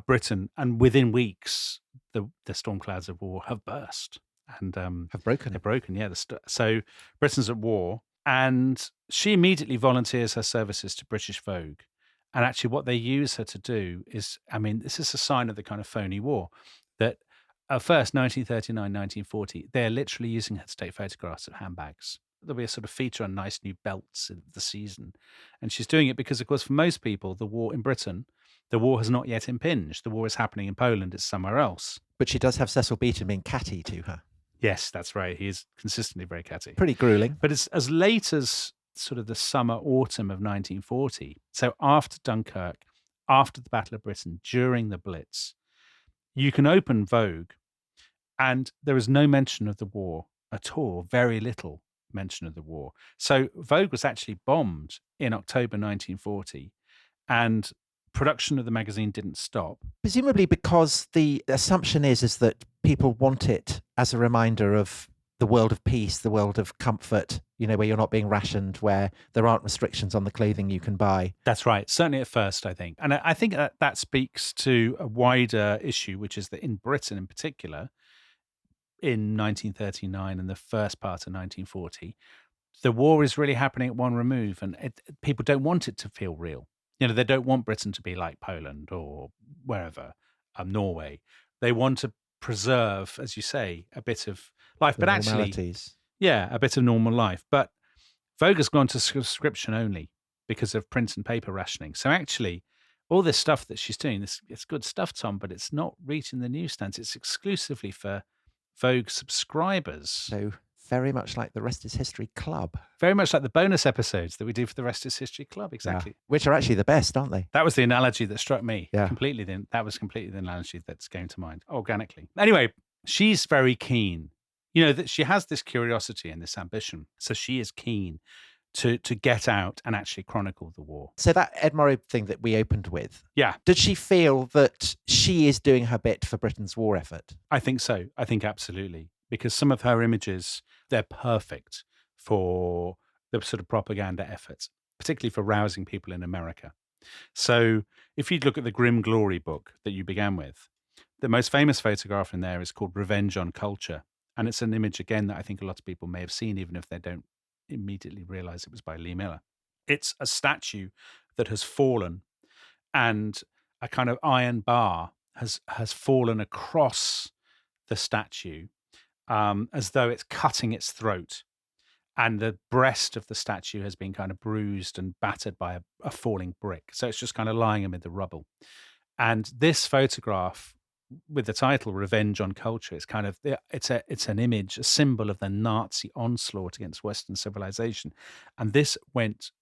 Britain, and within weeks, the storm clouds of war have burst and have broken. They're broken. Yeah. So Britain's at war, and she immediately volunteers her services to British Vogue. And actually, what they use her to do is, I mean, this is a sign of the kind of phony war that. First, 1939, 1940, they're literally using her to take photographs of handbags. There'll be a sort of feature on nice new belts of the season. And she's doing it because, of course, for most people, the war in Britain, the war has not yet impinged. The war is happening in Poland. It's somewhere else. But she does have Cecil Beaton being catty to her. Yes, that's right. He is consistently very catty. Pretty grueling. But it's as late as sort of the summer, autumn of 1940. So after Dunkirk, after the Battle of Britain, during the Blitz, you can open Vogue, and there is no mention of the war at all, very little mention of the war. So Vogue was actually bombed in October 1940, and production of the magazine didn't stop. Presumably because the assumption is that people want it as a reminder of the world of peace, the world of comfort, where you're not being rationed, where there aren't restrictions on the clothing you can buy. That's right. Certainly at first, I think. And I think that speaks to a wider issue, which is that in Britain in particular, in 1939 and the first part of 1940, the war is really happening at one remove, and people don't want it to feel real. They don't want Britain to be like Poland or wherever, Norway. They want to preserve, as you say, a bit of life, but actually, a bit of normal life. But Vogue has gone to subscription only because of print and paper rationing. So actually, all this stuff that she's doing, it's good stuff, Tom, but it's not reaching the newsstands. It's exclusively for Vogue subscribers. So very much like the Rest is History Club. Very much like the bonus episodes that we do for the Rest is History Club, exactly. Yeah. Which are actually the best, aren't they? That was the analogy that struck me. Yeah. That was completely the analogy that's going to mind organically. Anyway, she's very keen. That she has this curiosity and this ambition. So she is keen to get out and actually chronicle the war. So that Ed Murray thing that we opened with. Yeah. Did she feel that she is doing her bit for Britain's war effort? I think so. I think absolutely. Because some of her images, they're perfect for the sort of propaganda efforts, particularly for rousing people in America. So if you look at the Grim Glory book that you began with, the most famous photograph in there is called Revenge on Culture. And it's an image, again, that I think a lot of people may have seen, even if they don't immediately realize it was by Lee Miller. It's a statue that has fallen, and a kind of iron bar has fallen across the statue, as though it's cutting its throat, and the breast of the statue has been kind of bruised and battered by a falling brick. So it's just kind of lying amid the rubble. And this photograph, with the title "Revenge on Culture," it's kind of it's an image, a symbol of the Nazi onslaught against Western civilization, and this went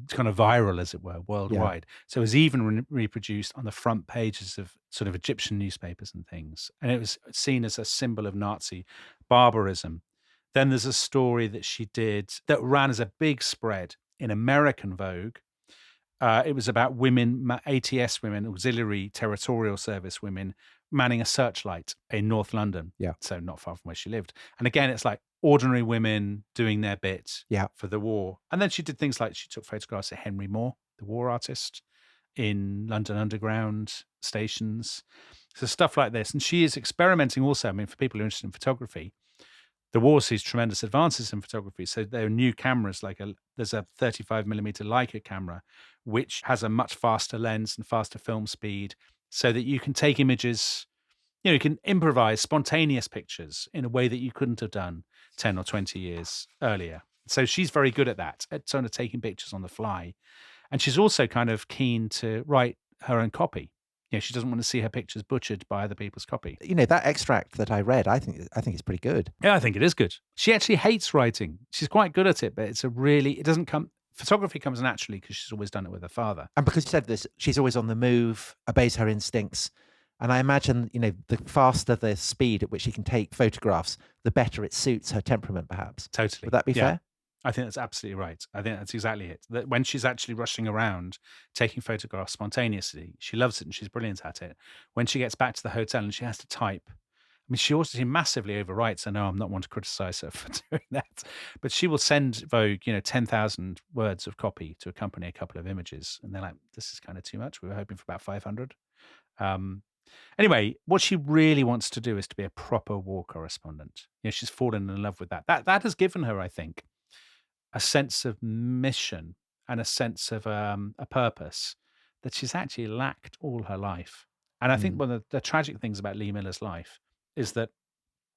kind of viral, as it were, worldwide. Yeah. So it was even reproduced on the front pages of sort of Egyptian newspapers and things, and it was seen as a symbol of Nazi barbarism. Then there's a story that she did that ran as a big spread in American Vogue. It was about women, ATS women, auxiliary territorial service women, manning a searchlight in North London. Yeah. So not far from where she lived. And again, it's like ordinary women doing their bit for the war. And then she did things like she took photographs of Henry Moore, the war artist, in London Underground stations. So stuff like this. And she is experimenting also, I mean, for people who are interested in photography, The war sees tremendous advances in photography. So there are new cameras, there's a 35mm Leica camera, which has a much faster lens and faster film speed, so that you can take images, you can improvise spontaneous pictures in a way that you couldn't have done 10 or 20 years earlier. So she's very good at that, at sort of taking pictures on the fly. And she's also kind of keen to write her own copy. She doesn't want to see her pictures butchered by other people's copy. That extract that I read, I think it's pretty good. Yeah, I think it is good. She actually hates writing. She's quite good at it, but photography comes naturally because she's always done it with her father. And because you said this, she's always on the move, obeys her instincts. And I imagine, the faster the speed at which she can take photographs, the better it suits her temperament, perhaps. Totally. Would that be fair? I think that's absolutely right. I think that's exactly it. That when she's actually rushing around, taking photographs spontaneously, she loves it and she's brilliant at it. When she gets back to the hotel and she has to type, she massively overwrites. I know I'm not one to criticize her for doing that, but she will send Vogue, 10,000 words of copy to accompany a couple of images. And they're like, this is kind of too much. We were hoping for about 500. Anyway, what she really wants to do is to be a proper war correspondent. She's fallen in love with that. That has given her, I think, a sense of mission and a sense of a purpose that she's actually lacked all her life. And I think one of the tragic things about Lee Miller's life is that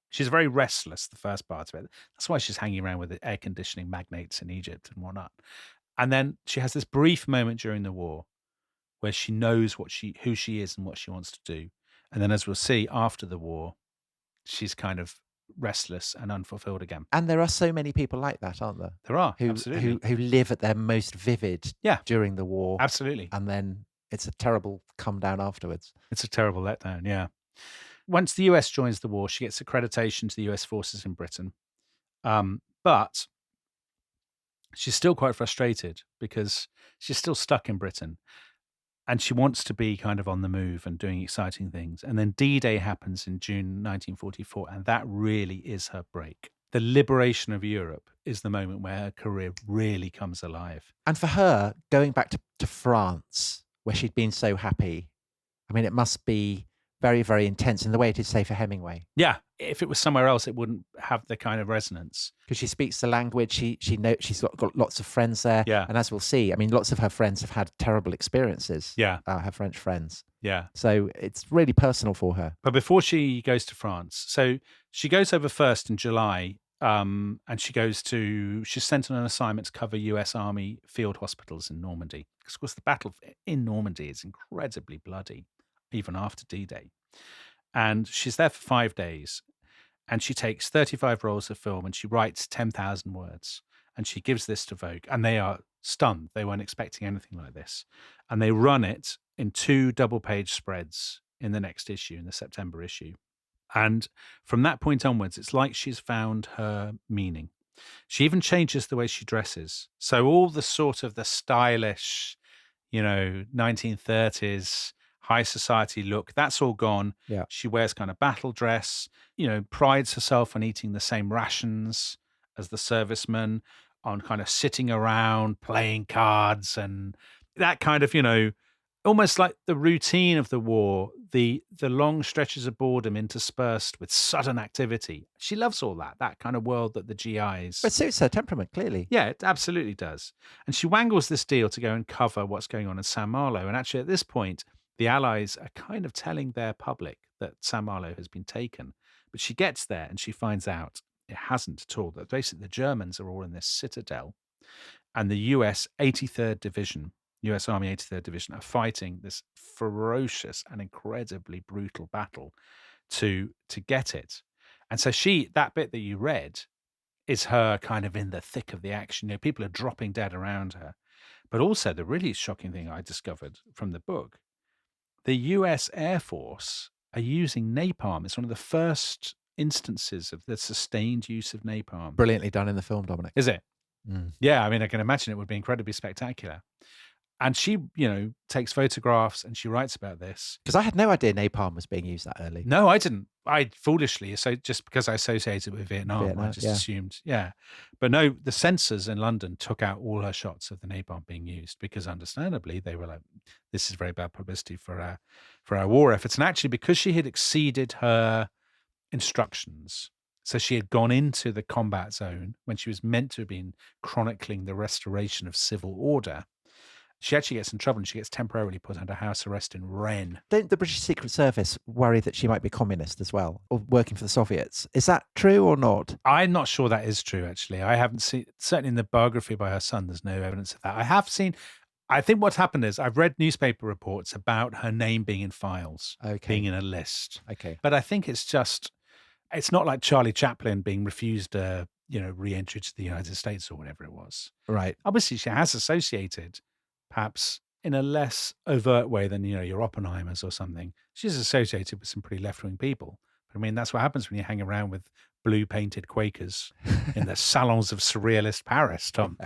she's very restless, the first part of it. That's why she's hanging around with the air conditioning magnates in Egypt and whatnot. And then she has this brief moment during the war where she knows who she is and what she wants to do. And then, as we'll see after the war, she's kind of restless and unfulfilled again. And there are so many people like that, aren't there? There are, absolutely. Who live at their most vivid during the war. Absolutely. And then it's a terrible come down afterwards. It's a terrible letdown, yeah. Once the US joins the war, she gets accreditation to the US forces in Britain. But she's still quite frustrated because she's still stuck in Britain. And she wants to be kind of on the move and doing exciting things. And then D-Day happens in June 1944, and that really is her break. The liberation of Europe is the moment where her career really comes alive. And for her, going back to France, where she'd been so happy, it must be very, very intense in the way it is, say, for Hemingway. Yeah. If it was somewhere else, it wouldn't have the kind of resonance. Because she speaks the language, she's got lots of friends there. Yeah. And as we'll see, lots of her friends have had terrible experiences. Yeah. Her French friends. Yeah. So it's really personal for her. But before she goes to France, so she goes over first in July, and she's sent on an assignment to cover US Army field hospitals in Normandy. Because, of course, the battle in Normandy is incredibly bloody, even after D-Day. And she's there for 5 days. And she takes 35 rolls of film and she writes 10,000 words. And she gives this to Vogue. And they are stunned. They weren't expecting anything like this. And they run it in 2 double-page spreads in the next issue, in the September issue. And from that point onwards, it's like she's found her meaning. She even changes the way she dresses. So all the sort of the stylish, 1930s high society look, that's all gone. Yeah. She wears kind of battle dress, prides herself on eating the same rations as the servicemen, on kind of sitting around, playing cards, and that kind of, almost like the routine of the war, the long stretches of boredom interspersed with sudden activity. She loves all that kind of world that the GIs... But it suits her temperament, clearly. Yeah, it absolutely does. And she wangles this deal to go and cover what's going on in Saint-Malo. And actually, at this point, the Allies are kind of telling their public that Saint-Malo has been taken. But she gets there and she finds out it hasn't at all. That basically the Germans are all in this citadel. And the US 83rd Division, US Army 83rd Division, are fighting this ferocious and incredibly brutal battle to get it. And so that bit that you read is her kind of in the thick of the action. People are dropping dead around her. But also the really shocking thing I discovered from the book, the US Air Force are using napalm. It's one of the first instances of the sustained use of napalm. Brilliantly done in the film, Dominic. Is it? Mm. Yeah, I can imagine it would be incredibly spectacular. And she, takes photographs and she writes about this. Because I had no idea napalm was being used that early. No, I didn't. I foolishly, just because I associated it with Vietnam, I just assumed, yeah. But no, the censors in London took out all her shots of the napalm being used because understandably they were like, this is very bad publicity for our war efforts. And actually because she had exceeded her instructions. So she had gone into the combat zone when she was meant to have been chronicling the restoration of civil order. She actually gets in trouble and she gets temporarily put under house arrest in Rennes. Don't the British Secret Service worry that she might be communist as well, or working for the Soviets? Is that true or not? I'm not sure that is true, actually. I haven't seen, certainly in the biography by her son, there's no evidence of that. I think what's happened is I've read newspaper reports about her name being in files, being in a list. Okay. But I think it's not like Charlie Chaplin being refused re-entry to the United States or whatever it was. Right. Obviously, she has associated, perhaps in a less overt way than, your Oppenheimers or something. She's associated with some pretty left-wing people. But I mean, that's what happens when you hang around with blue-painted Quakers in the salons of surrealist Paris, Tom.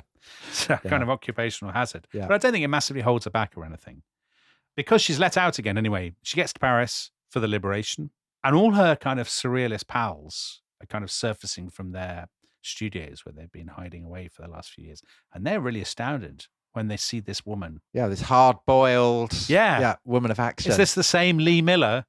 It's a kind of occupational hazard. Yeah. But I don't think it massively holds her back or anything. Because she's let out again anyway, she gets to Paris for the liberation. And all her kind of surrealist pals are kind of surfacing from their studios where they've been hiding away for the last few years. And they're really astounded when they see this woman. Yeah, this hard-boiled woman of action. Is this the same Lee Miller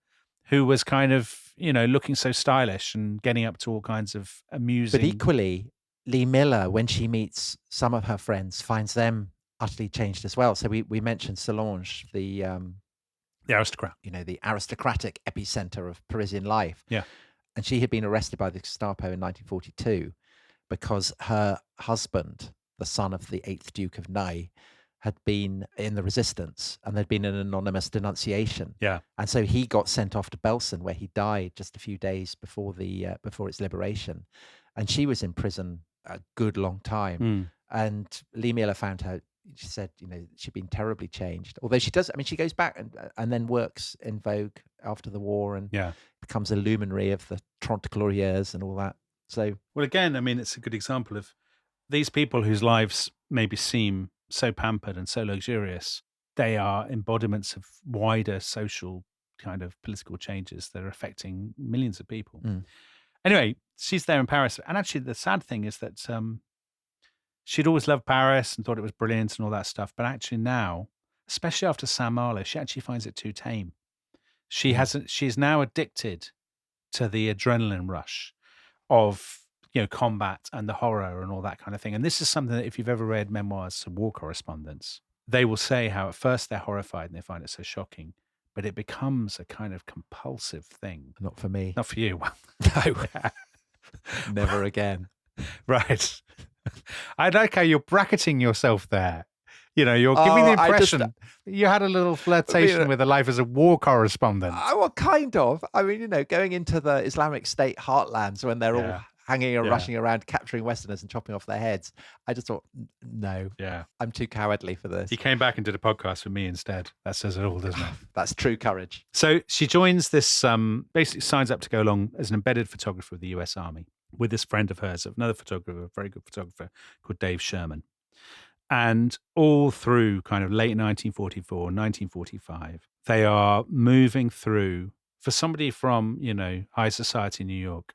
who was kind of, looking so stylish and getting up to all kinds of amusing... But equally, Lee Miller, when she meets some of her friends, finds them utterly changed as well. So we mentioned Solange, the aristocrat. The aristocratic epicenter of Parisian life. Yeah. And she had been arrested by the Gestapo in 1942 because her husband, the son of the 8th Duke of Nye, had been in the resistance and there'd been an anonymous denunciation. Yeah. And so he got sent off to Belsen, where he died just a few days before its liberation. And she was in prison a good long time. And Lee Miller found her. She said, she'd been terribly changed. Although she goes back and then works in Vogue after the war and becomes a luminary of the Trente Glorieuses and all that. So, well, again, it's a good example of these people whose lives maybe seem so pampered and so luxurious. They are embodiments of wider social kind of political changes that are affecting millions of people. Anyway, she's there in Paris. And actually, the sad thing is that she'd always loved Paris and thought it was brilliant and all that stuff. But actually now, especially after Saint-Malo, she actually finds it too tame. She's now addicted to the adrenaline rush of, combat and the horror and all that kind of thing. And this is something that if you've ever read memoirs of war correspondents, they will say how at first they're horrified and they find it so shocking, but it becomes a kind of compulsive thing. Not for me. Not for you. No. Never again. Right. I like how you're bracketing yourself there. You're giving the impression you had a little flirtation with a life as a war correspondent. Well, kind of. Going into the Islamic State heartlands when they're all hanging and rushing around, capturing Westerners and chopping off their heads. I just thought, no, I'm too cowardly for this. He came back and did a podcast with me instead. That says it all, doesn't it? That's true courage. So she joins this, basically signs up to go along as an embedded photographer of the US Army with this friend of hers, another photographer, a very good photographer called Dave Sherman. And all through kind of late 1944, 1945, they are moving through, for somebody from, high society New York,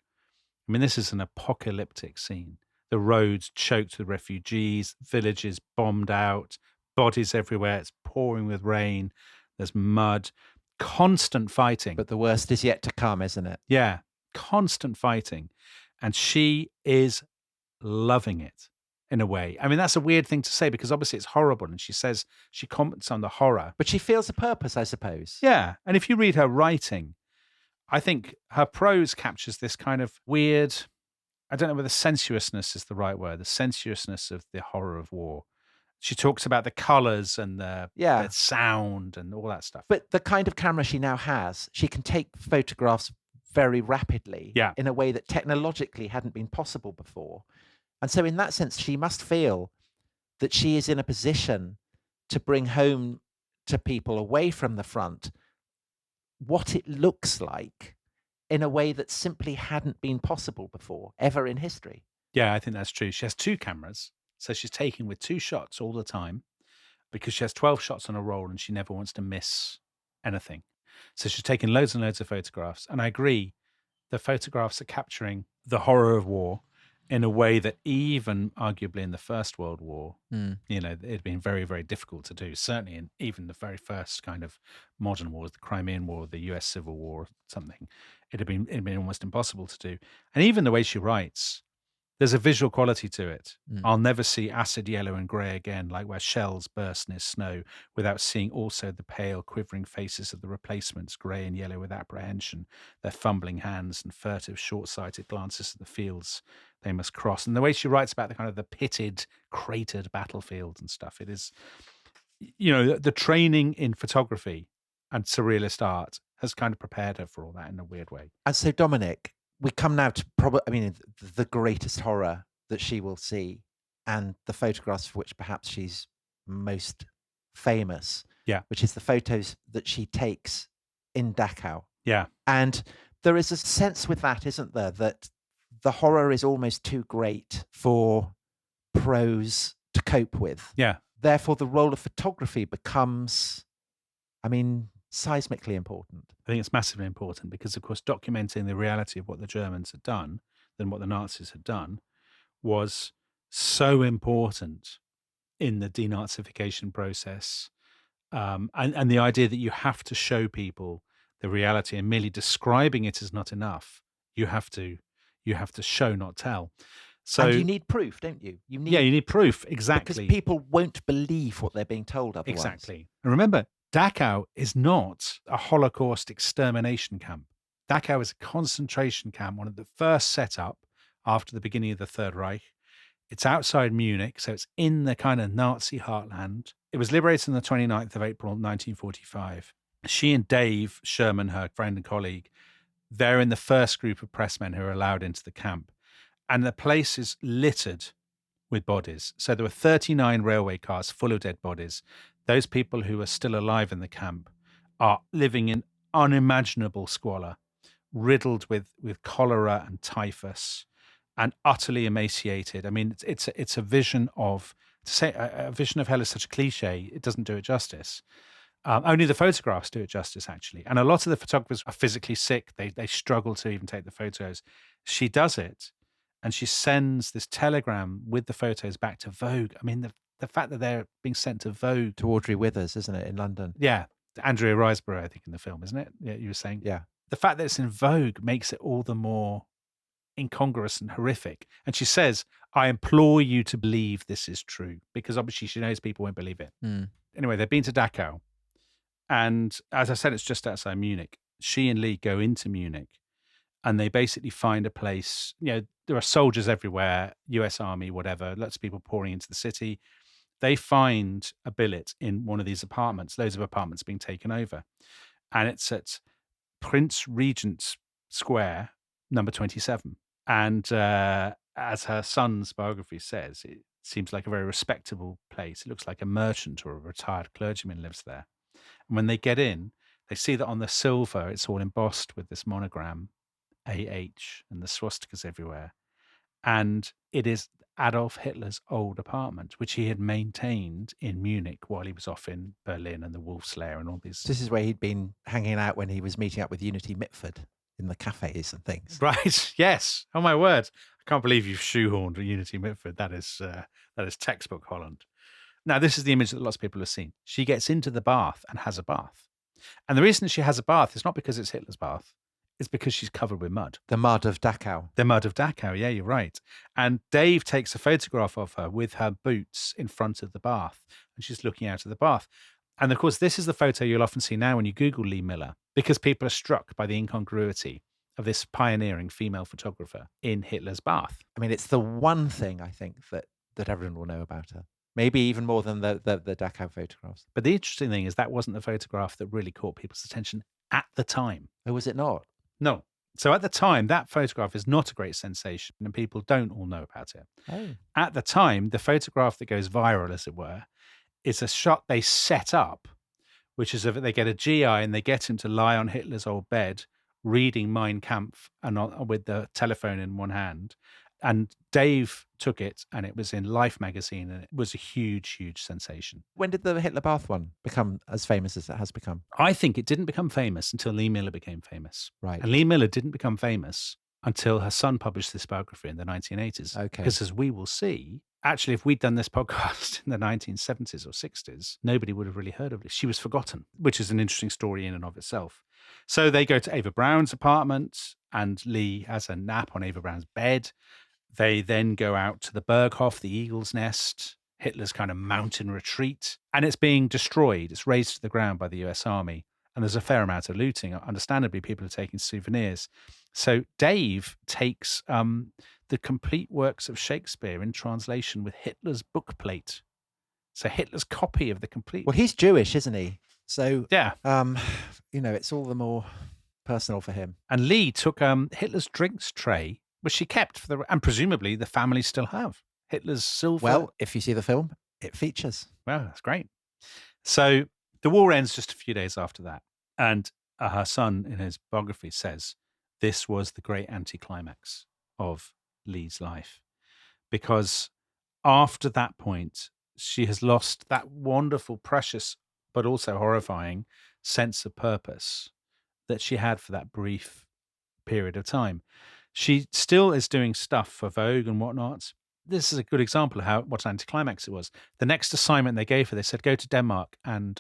this is an apocalyptic scene. The roads choked with refugees, villages bombed out, bodies everywhere. It's pouring with rain. There's mud, constant fighting. But the worst is yet to come, isn't it? Yeah, constant fighting. And she is loving it in a way. That's a weird thing to say because obviously it's horrible. And she says, she comments on the horror. But she feels a purpose, I suppose. Yeah. And if you read her writing, I think her prose captures this kind of weird, I don't know whether sensuousness is the right word, the sensuousness of the horror of war. She talks about the colours and the sound and all that stuff. But the kind of camera she now has, she can take photographs very rapidly in a way that technologically hadn't been possible before. And so in that sense, she must feel that she is in a position to bring home to people away from the front what it looks like in a way that simply hadn't been possible before, ever in history. Yeah, I think that's true. She has two cameras, so she's taking with two shots all the time because she has 12 shots on a roll and she never wants to miss anything. So she's taking loads and loads of photographs. And I agree, the photographs are capturing the horror of war in a way that even arguably in the First World War, Mm. it had been very, very difficult to do. Certainly in even the very first kind of modern wars, the Crimean War, the US Civil War, or something, it'd been almost impossible to do. And even the way she writes, there's a visual quality to it. Mm. I'll never see acid yellow and grey again, like where shells burst near snow, without seeing also the pale, quivering faces of the replacements, grey and yellow with apprehension, their fumbling hands and furtive, short-sighted glances at the fields they must cross. And the way she writes about the kind of the pitted, cratered battlefields and stuff, it is, the training in photography and surrealist art has kind of prepared her for all that in a weird way. And so, Dominic, we come now to probably, the greatest horror that she will see, and the photographs for which perhaps she's most famous. Yeah. Which is the photos that she takes in Dachau. Yeah. And there is a sense with that, isn't there, that the horror is almost too great for prose to cope with. Yeah. Therefore, the role of photography becomes, seismically important. I think it's massively important because, of course, documenting the reality of what the Germans had done and what the Nazis had done was so important in the denazification process. And the idea that you have to show people the reality, and merely describing it is not enough. You have to show, not tell. So and you need proof, don't you? you need proof, exactly. Because people won't believe what they're being told otherwise. Exactly. And remember, Dachau is not a Holocaust extermination camp. Dachau is a concentration camp, one of the first set up after the beginning of the Third Reich. It's outside Munich, so it's in the kind of Nazi heartland. It was liberated on the 29th of April, 1945. She and Dave Sherman, her friend and colleague, they're in the first group of pressmen who are allowed into the camp. And the place is littered with bodies. So there were 39 railway cars full of dead bodies. Those people who are still alive in the camp are living in unimaginable squalor, riddled with cholera and typhus, and utterly emaciated. It's a vision of, to say a vision of hell is such a cliche, it doesn't do it justice. Only the photographs do it justice, actually. And a lot of the photographers are physically sick. They struggle to even take the photos. She does it, and she sends this telegram with the photos back to Vogue. The fact that they're being sent to Vogue. To Audrey Withers, isn't it, in London? Yeah. Andrea Riseborough, I think, in the film, isn't it? Yeah, you were saying? Yeah. The fact that it's in Vogue makes it all the more incongruous and horrific. And she says, I implore you to believe this is true, because obviously she knows people won't believe it. Mm. Anyway, they've been to Dachau. And as I said, it's just outside Munich. She and Lee go into Munich, and they basically find a place. There are soldiers everywhere, US Army, whatever, lots of people pouring into the city. They find a billet in one of these apartments, loads of apartments being taken over. And it's at Prince Regent's Square, number 27. And as her son's biography says, it seems like a very respectable place. It looks like a merchant or a retired clergyman lives there. And when they get in, they see that on the silver, it's all embossed with this monogram, AH, and the swastikas everywhere. And it is Adolf Hitler's old apartment, which he had maintained in Munich while he was off in Berlin and the Wolf's Lair and all these. This is where he'd been hanging out when he was meeting up with Unity Mitford in the cafes and things. Right. Yes. Oh, my word. I can't believe you've shoehorned a Unity Mitford. That is textbook Holland. Now, this is the image that lots of people have seen. She gets into the bath and has a bath. And the reason she has a bath is not because it's Hitler's bath. It's because she's covered with mud. The mud of Dachau. The mud of Dachau, yeah, you're right. And Dave takes a photograph of her with her boots in front of the bath, and she's looking out of the bath. And of course, this is the photo you'll often see now when you Google Lee Miller, because people are struck by the incongruity of this pioneering female photographer in Hitler's bath. It's the one thing I think that everyone will know about her. Maybe even more than the Dachau photographs. But the interesting thing is that wasn't the photograph that really caught people's attention at the time. Oh, was it not? No. So at the time, that photograph is not a great sensation and people don't all know about it. Oh. At the time, the photograph that goes viral, as it were, is a shot they set up, which is they get a GI and they get him to lie on Hitler's old bed reading Mein Kampf and with the telephone in one hand. And Dave took it, and it was in Life magazine, and it was a huge, huge sensation. When did the Hitler bath one become as famous as it has become? I think it didn't become famous until Lee Miller became famous. Right. And Lee Miller didn't become famous until her son published this biography in the 1980s. Okay. Because as we will see, actually, if we'd done this podcast in the 1970s or 60s, nobody would have really heard of it. She was forgotten, which is an interesting story in and of itself. So they go to Ava Brown's apartment, and Lee has a nap on Ava Brown's bed. They then go out to the Berghof, the Eagle's Nest, Hitler's kind of mountain retreat, and it's being destroyed. It's razed to the ground by the US Army. And there's a fair amount of looting. Understandably, people are taking souvenirs. So Dave takes the complete works of Shakespeare in translation with Hitler's bookplate. So Hitler's copy of the complete. Well, he's Jewish, isn't he? So, yeah. It's all the more personal for him. And Lee took Hitler's drinks tray, which she kept and presumably the family still have. Hitler's silver. Well, if you see the film, it features. Well, that's great. So the war ends just a few days after that. And her son, in his biography, says this was the great anticlimax of Lee's life. Because after that point, she has lost that wonderful, precious, but also horrifying sense of purpose that she had for that brief period of time. She still is doing stuff for Vogue and whatnot. This is a good example of what an anticlimax it was. The next assignment they gave her, they said, go to Denmark and,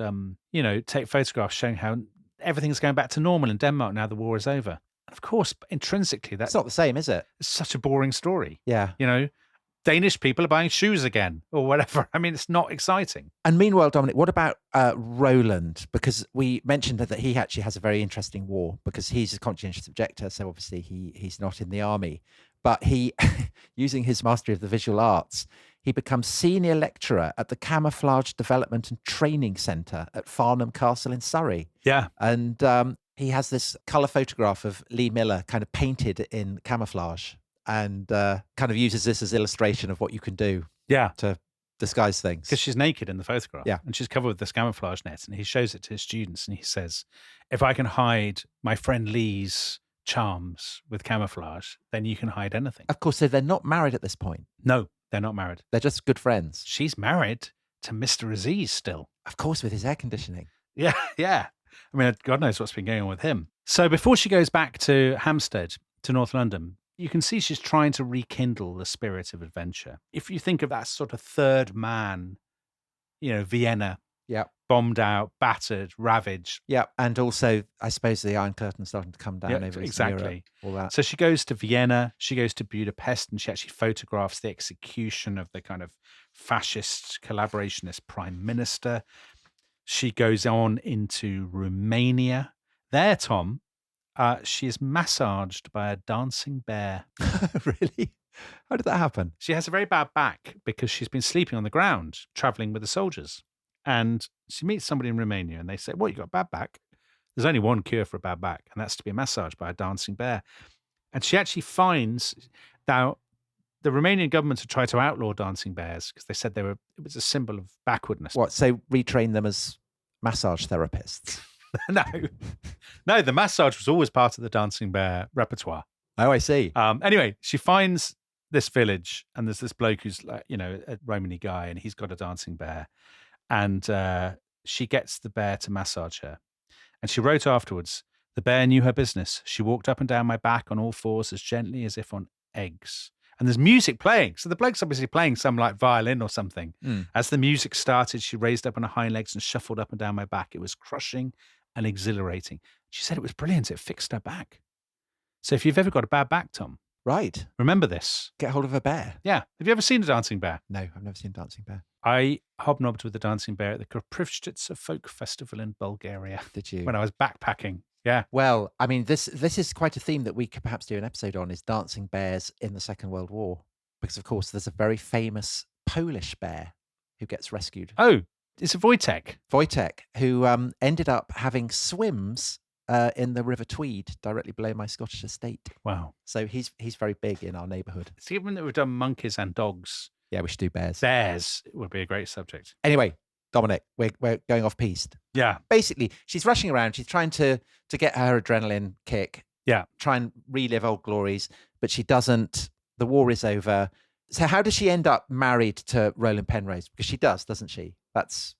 take photographs showing how everything's going back to normal in Denmark now the war is over. And of course, intrinsically, It's not the same, is it? It's such a boring story. Yeah. Danish people are buying shoes again or whatever. I mean, it's not exciting. And meanwhile, Dominic, what about Roland? Because we mentioned that he actually has a very interesting war because he's a conscientious objector. So obviously he's not in the army. But he, using his mastery of the visual arts, he becomes senior lecturer at the Camouflage Development and Training Centre at Farnham Castle in Surrey. Yeah. And he has this colour photograph of Lee Miller kind of painted in camouflage and kind of uses this as illustration of what you can do to disguise things. Because she's naked in the photograph. Yeah. And she's covered with this camouflage net. And he shows it to his students and he says, if I can hide my friend Lee's charms with camouflage, then you can hide anything. Of course, so they're not married at this point. No, they're not married. They're just good friends. She's married to Mr. Aziz still. Of course, with his air conditioning. Yeah, yeah. I mean, God knows what's been going on with him. So before she goes back to Hampstead, to North London, you can see she's trying to rekindle the spirit of adventure. If you think of that sort of third man, Vienna. Yeah. Bombed out, battered, ravaged. Yeah, and also, I suppose the Iron Curtain starting to come down over exactly. Europe, all that. So she goes to Vienna, she goes to Budapest, and she actually photographs the execution of the kind of fascist collaborationist prime minister. She goes on into Romania. There, Tom, she is massaged by a dancing bear. Really? How did that happen? She has a very bad back because she's been sleeping on the ground, traveling with the soldiers. And she meets somebody in Romania and they say, well, you got a bad back. There's only one cure for a bad back, and that's to be massaged by a dancing bear. And she actually finds that the Romanian government had tried to outlaw dancing bears because they said it was a symbol of backwardness. What, so retrain them as massage therapists? No, the massage was always part of the dancing bear repertoire. Oh, I see. Anyway, she finds this village and there's this bloke who's like, a Romany guy, and he's got a dancing bear. And she gets the bear to massage her. And she wrote afterwards, the bear knew her business. She walked up and down my back on all fours as gently as if on eggs. And there's music playing. So the bloke's obviously playing some like violin or something. Mm. As the music started, she raised up on her hind legs and shuffled up and down my back. It was crushing and exhilarating. She said it was brilliant. It fixed her back. So if you've ever got a bad back, Tom. Right. Remember this. Get hold of a bear. Yeah. Have you ever seen a dancing bear? No, I've never seen a dancing bear. I hobnobbed with the dancing bear at the Koprivshtitsa Folk Festival in Bulgaria. Did you? When I was backpacking. Yeah. Well, I mean, this is quite a theme that we could perhaps do an episode on, is dancing bears in the Second World War. Because, of course, there's a very famous Polish bear who gets rescued. Oh, it's a Wojtek. Wojtek, who ended up having swims in the River Tweed, directly below my Scottish estate. Wow. So he's very big in our neighbourhood. So given that we've done monkeys and dogs. Yeah, we should do bears. Bears would be a great subject. Anyway, Dominic, we're going off piste. Yeah. Basically, she's rushing around. She's trying to get her adrenaline kick. Yeah. Try and relive old glories, but she doesn't. The war is over. So how does she end up married to Roland Penrose? Because she does, doesn't she? Yes.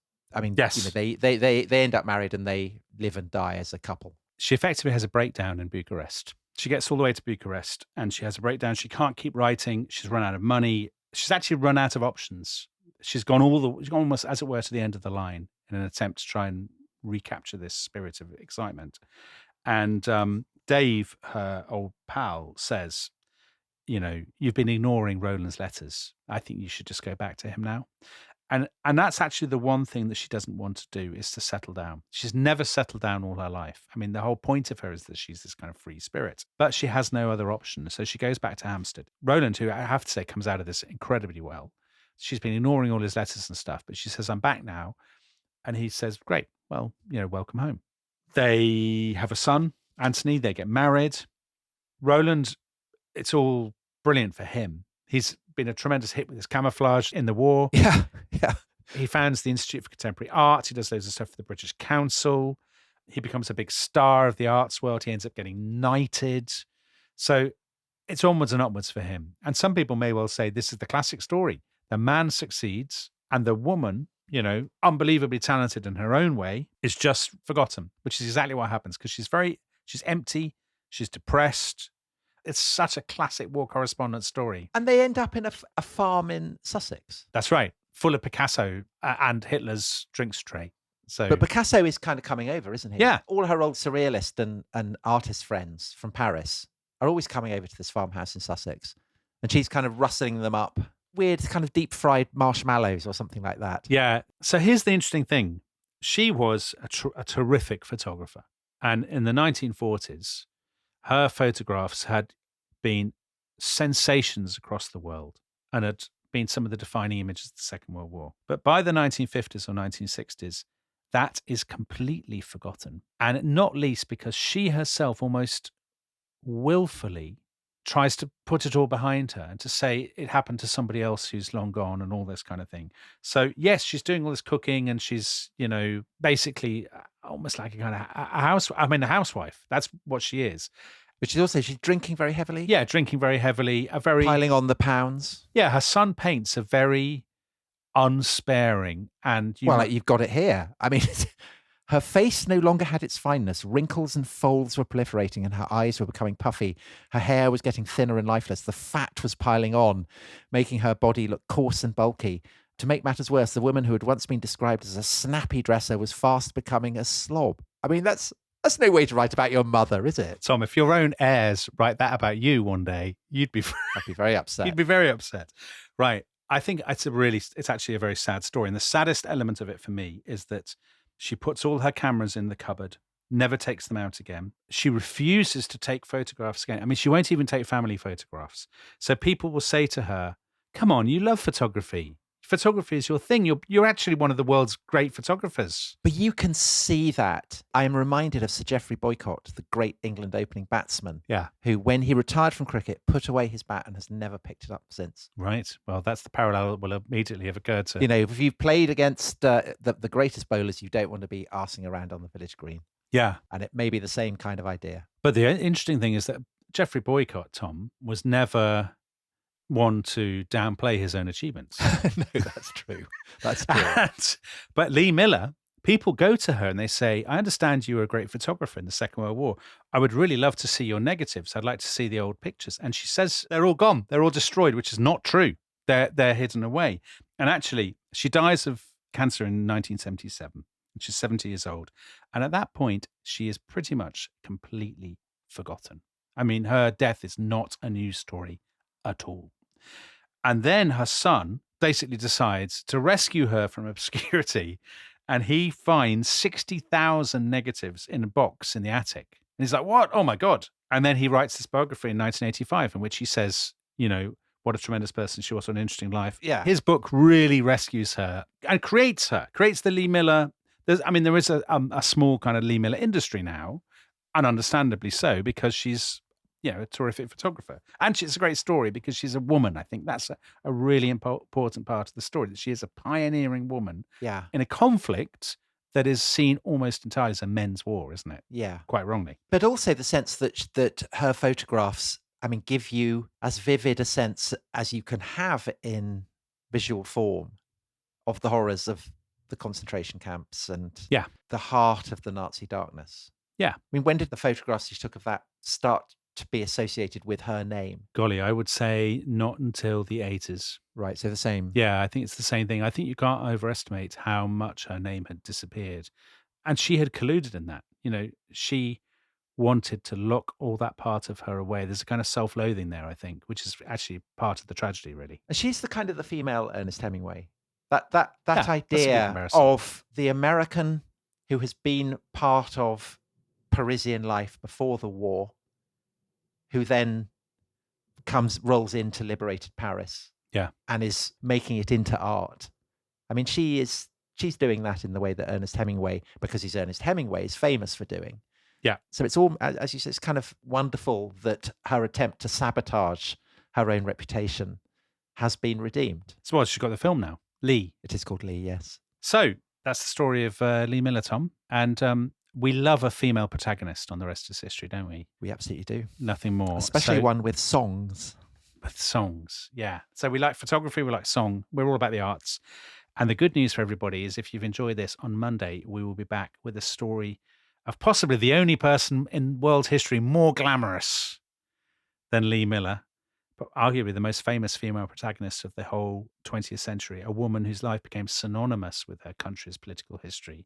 They end up married and they live and die as a couple. She effectively has a breakdown in Bucharest. She gets all the way to Bucharest and she has a breakdown. She can't keep writing. She's run out of money. She's actually run out of options. She's gone almost, as it were, to the end of the line in an attempt to try and recapture this spirit of excitement. And Dave, her old pal, says, you've been ignoring Roland's letters. I think you should just go back to him now. And that's actually the one thing that she doesn't want to do, is to settle down. She's never settled down all her life. I mean, the whole point of her is that she's this kind of free spirit, but she has no other option. So she goes back to Hampstead. Roland, who I have to say comes out of this incredibly well. She's been ignoring all his letters and stuff, but she says, I'm back now. And he says, great. Well, welcome home. They have a son, Antony. They get married. Roland, it's all brilliant for him. He's been a tremendous hit with his camouflage in the war. Yeah. He founds the Institute for Contemporary Art. He does loads of stuff for the British Council. He becomes a big star of the arts world. He ends up getting knighted. So it's onwards and upwards for him. And some people may well say this is the classic story. The man succeeds and the woman, unbelievably talented in her own way, is just forgotten, which is exactly what happens, because she's empty, she's depressed. It's such a classic war correspondent story. And they end up in a farm in Sussex. That's right. Full of Picasso and Hitler's drinks tray. But Picasso is kind of coming over, isn't he? Yeah. All her old surrealist and artist friends from Paris are always coming over to this farmhouse in Sussex. And she's kind of rustling them up. Weird kind of deep fried marshmallows or something like that. Yeah. So here's the interesting thing. She was a terrific photographer. And in the 1940s, her photographs had been sensations across the world and had been some of the defining images of the Second World War. But by the 1950s or 1960s, that is completely forgotten. And not least because she herself almost willfully tries to put it all behind her and to say it happened to somebody else who's long gone and all this kind of thing. So yes, she's doing all this cooking and she's, basically almost like a kind of a housewife. That's what she is. But she's drinking very heavily. Yeah, drinking very heavily. Piling on the pounds. Yeah, her son paints a very unsparing and... you've got it here. I mean... Her face no longer had its fineness. Wrinkles and folds were proliferating and her eyes were becoming puffy. Her hair was getting thinner and lifeless. The fat was piling on, making her body look coarse and bulky. To make matters worse, the woman who had once been described as a snappy dresser was fast becoming a slob. I mean, that's no way to write about your mother, is it? Tom, if your own heirs write that about you one day, I'd be very upset. You'd be very upset. Right. I think it's actually a very sad story. And the saddest element of it for me is that she puts all her cameras in the cupboard, never takes them out again. She refuses to take photographs again. I mean, she won't even take family photographs. So people will say to her, come on, you love photography. Photography is your thing. You're actually one of the world's great photographers. But you can see that. I am reminded of Sir Geoffrey Boycott, the great England opening batsman, who, when he retired from cricket, put away his bat and has never picked it up since. Right. Well, that's the parallel that will immediately have occurred to... if you've played against the greatest bowlers, you don't want to be arsing around on the village green. Yeah. And it may be the same kind of idea. But the interesting thing is that Geoffrey Boycott, Tom, was never... one to downplay his own achievements. No, that's true. That's true. But Lee Miller, people go to her and they say, I understand you were a great photographer in the Second World War. I would really love to see your negatives. I'd like to see the old pictures. And she says, they're all gone. They're all destroyed, which is not true. They're hidden away. And actually, she dies of cancer in 1977, which is 70 years old. And at that point, she is pretty much completely forgotten. I mean, her death is not a news story at all. And then her son basically decides to rescue her from obscurity, and he finds 60,000 negatives in a box in the attic. And he's like, what? Oh, my God. And then he writes this biography in 1985 in which he says, what a tremendous person she was, an interesting life. Yeah. His book really rescues her and creates the Lee Miller. There is a small kind of Lee Miller industry now, and understandably so, because she's a terrific photographer. And it's a great story because she's a woman. I think that's a really important part of the story, that she is a pioneering woman in a conflict that is seen almost entirely as a men's war, isn't it? Yeah. Quite wrongly. But also the sense that her photographs, give you as vivid a sense as you can have in visual form of the horrors of the concentration camps and the heart of the Nazi darkness. Yeah. When did the photographs you took of that start to be associated with her name. Golly, I would say not until the 80s. Right, so the same. Yeah, I think it's the same thing. I think you can't overestimate how much her name had disappeared. And she had colluded in that. She wanted to lock all that part of her away. There's a kind of self-loathing there, I think, which is actually part of the tragedy, really. And she's the kind of the female Ernest Hemingway. That Yeah, that's a good idea comparison. of the American who has been part of Parisian life before the war, who then rolls into liberated Paris. Yeah. And is making it into art. I mean, she's doing that in the way that Ernest Hemingway, because he's Ernest Hemingway, is famous for doing. Yeah. So it's all, as you said, it's kind of wonderful that her attempt to sabotage her own reputation has been redeemed. So what, she's got the film now, Lee. It is called Lee, yes. So that's the story of Lee Miller, Tom. And we love a female protagonist on The Rest is History, don't we? We absolutely do. Nothing more. Especially one with songs. With songs, yeah. So we like photography, we like song. We're all about the arts. And the good news for everybody is if you've enjoyed this, on Monday, we will be back with a story of possibly the only person in world history more glamorous than Lee Miller, but arguably the most famous female protagonist of the whole 20th century, a woman whose life became synonymous with her country's political history.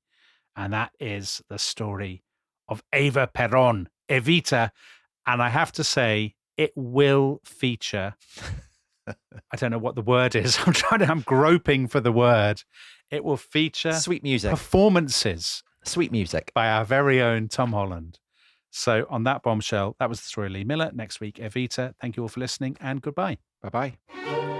And that is the story of Eva Perón, Evita. And I have to say, it will feature, I don't know what the word is. I'm groping for the word. It will feature sweet music, performances, sweet music by our very own Tom Holland. So on that bombshell, that was the story of Lee Miller. Next week, Evita. Thank you all for listening and goodbye. Bye-bye.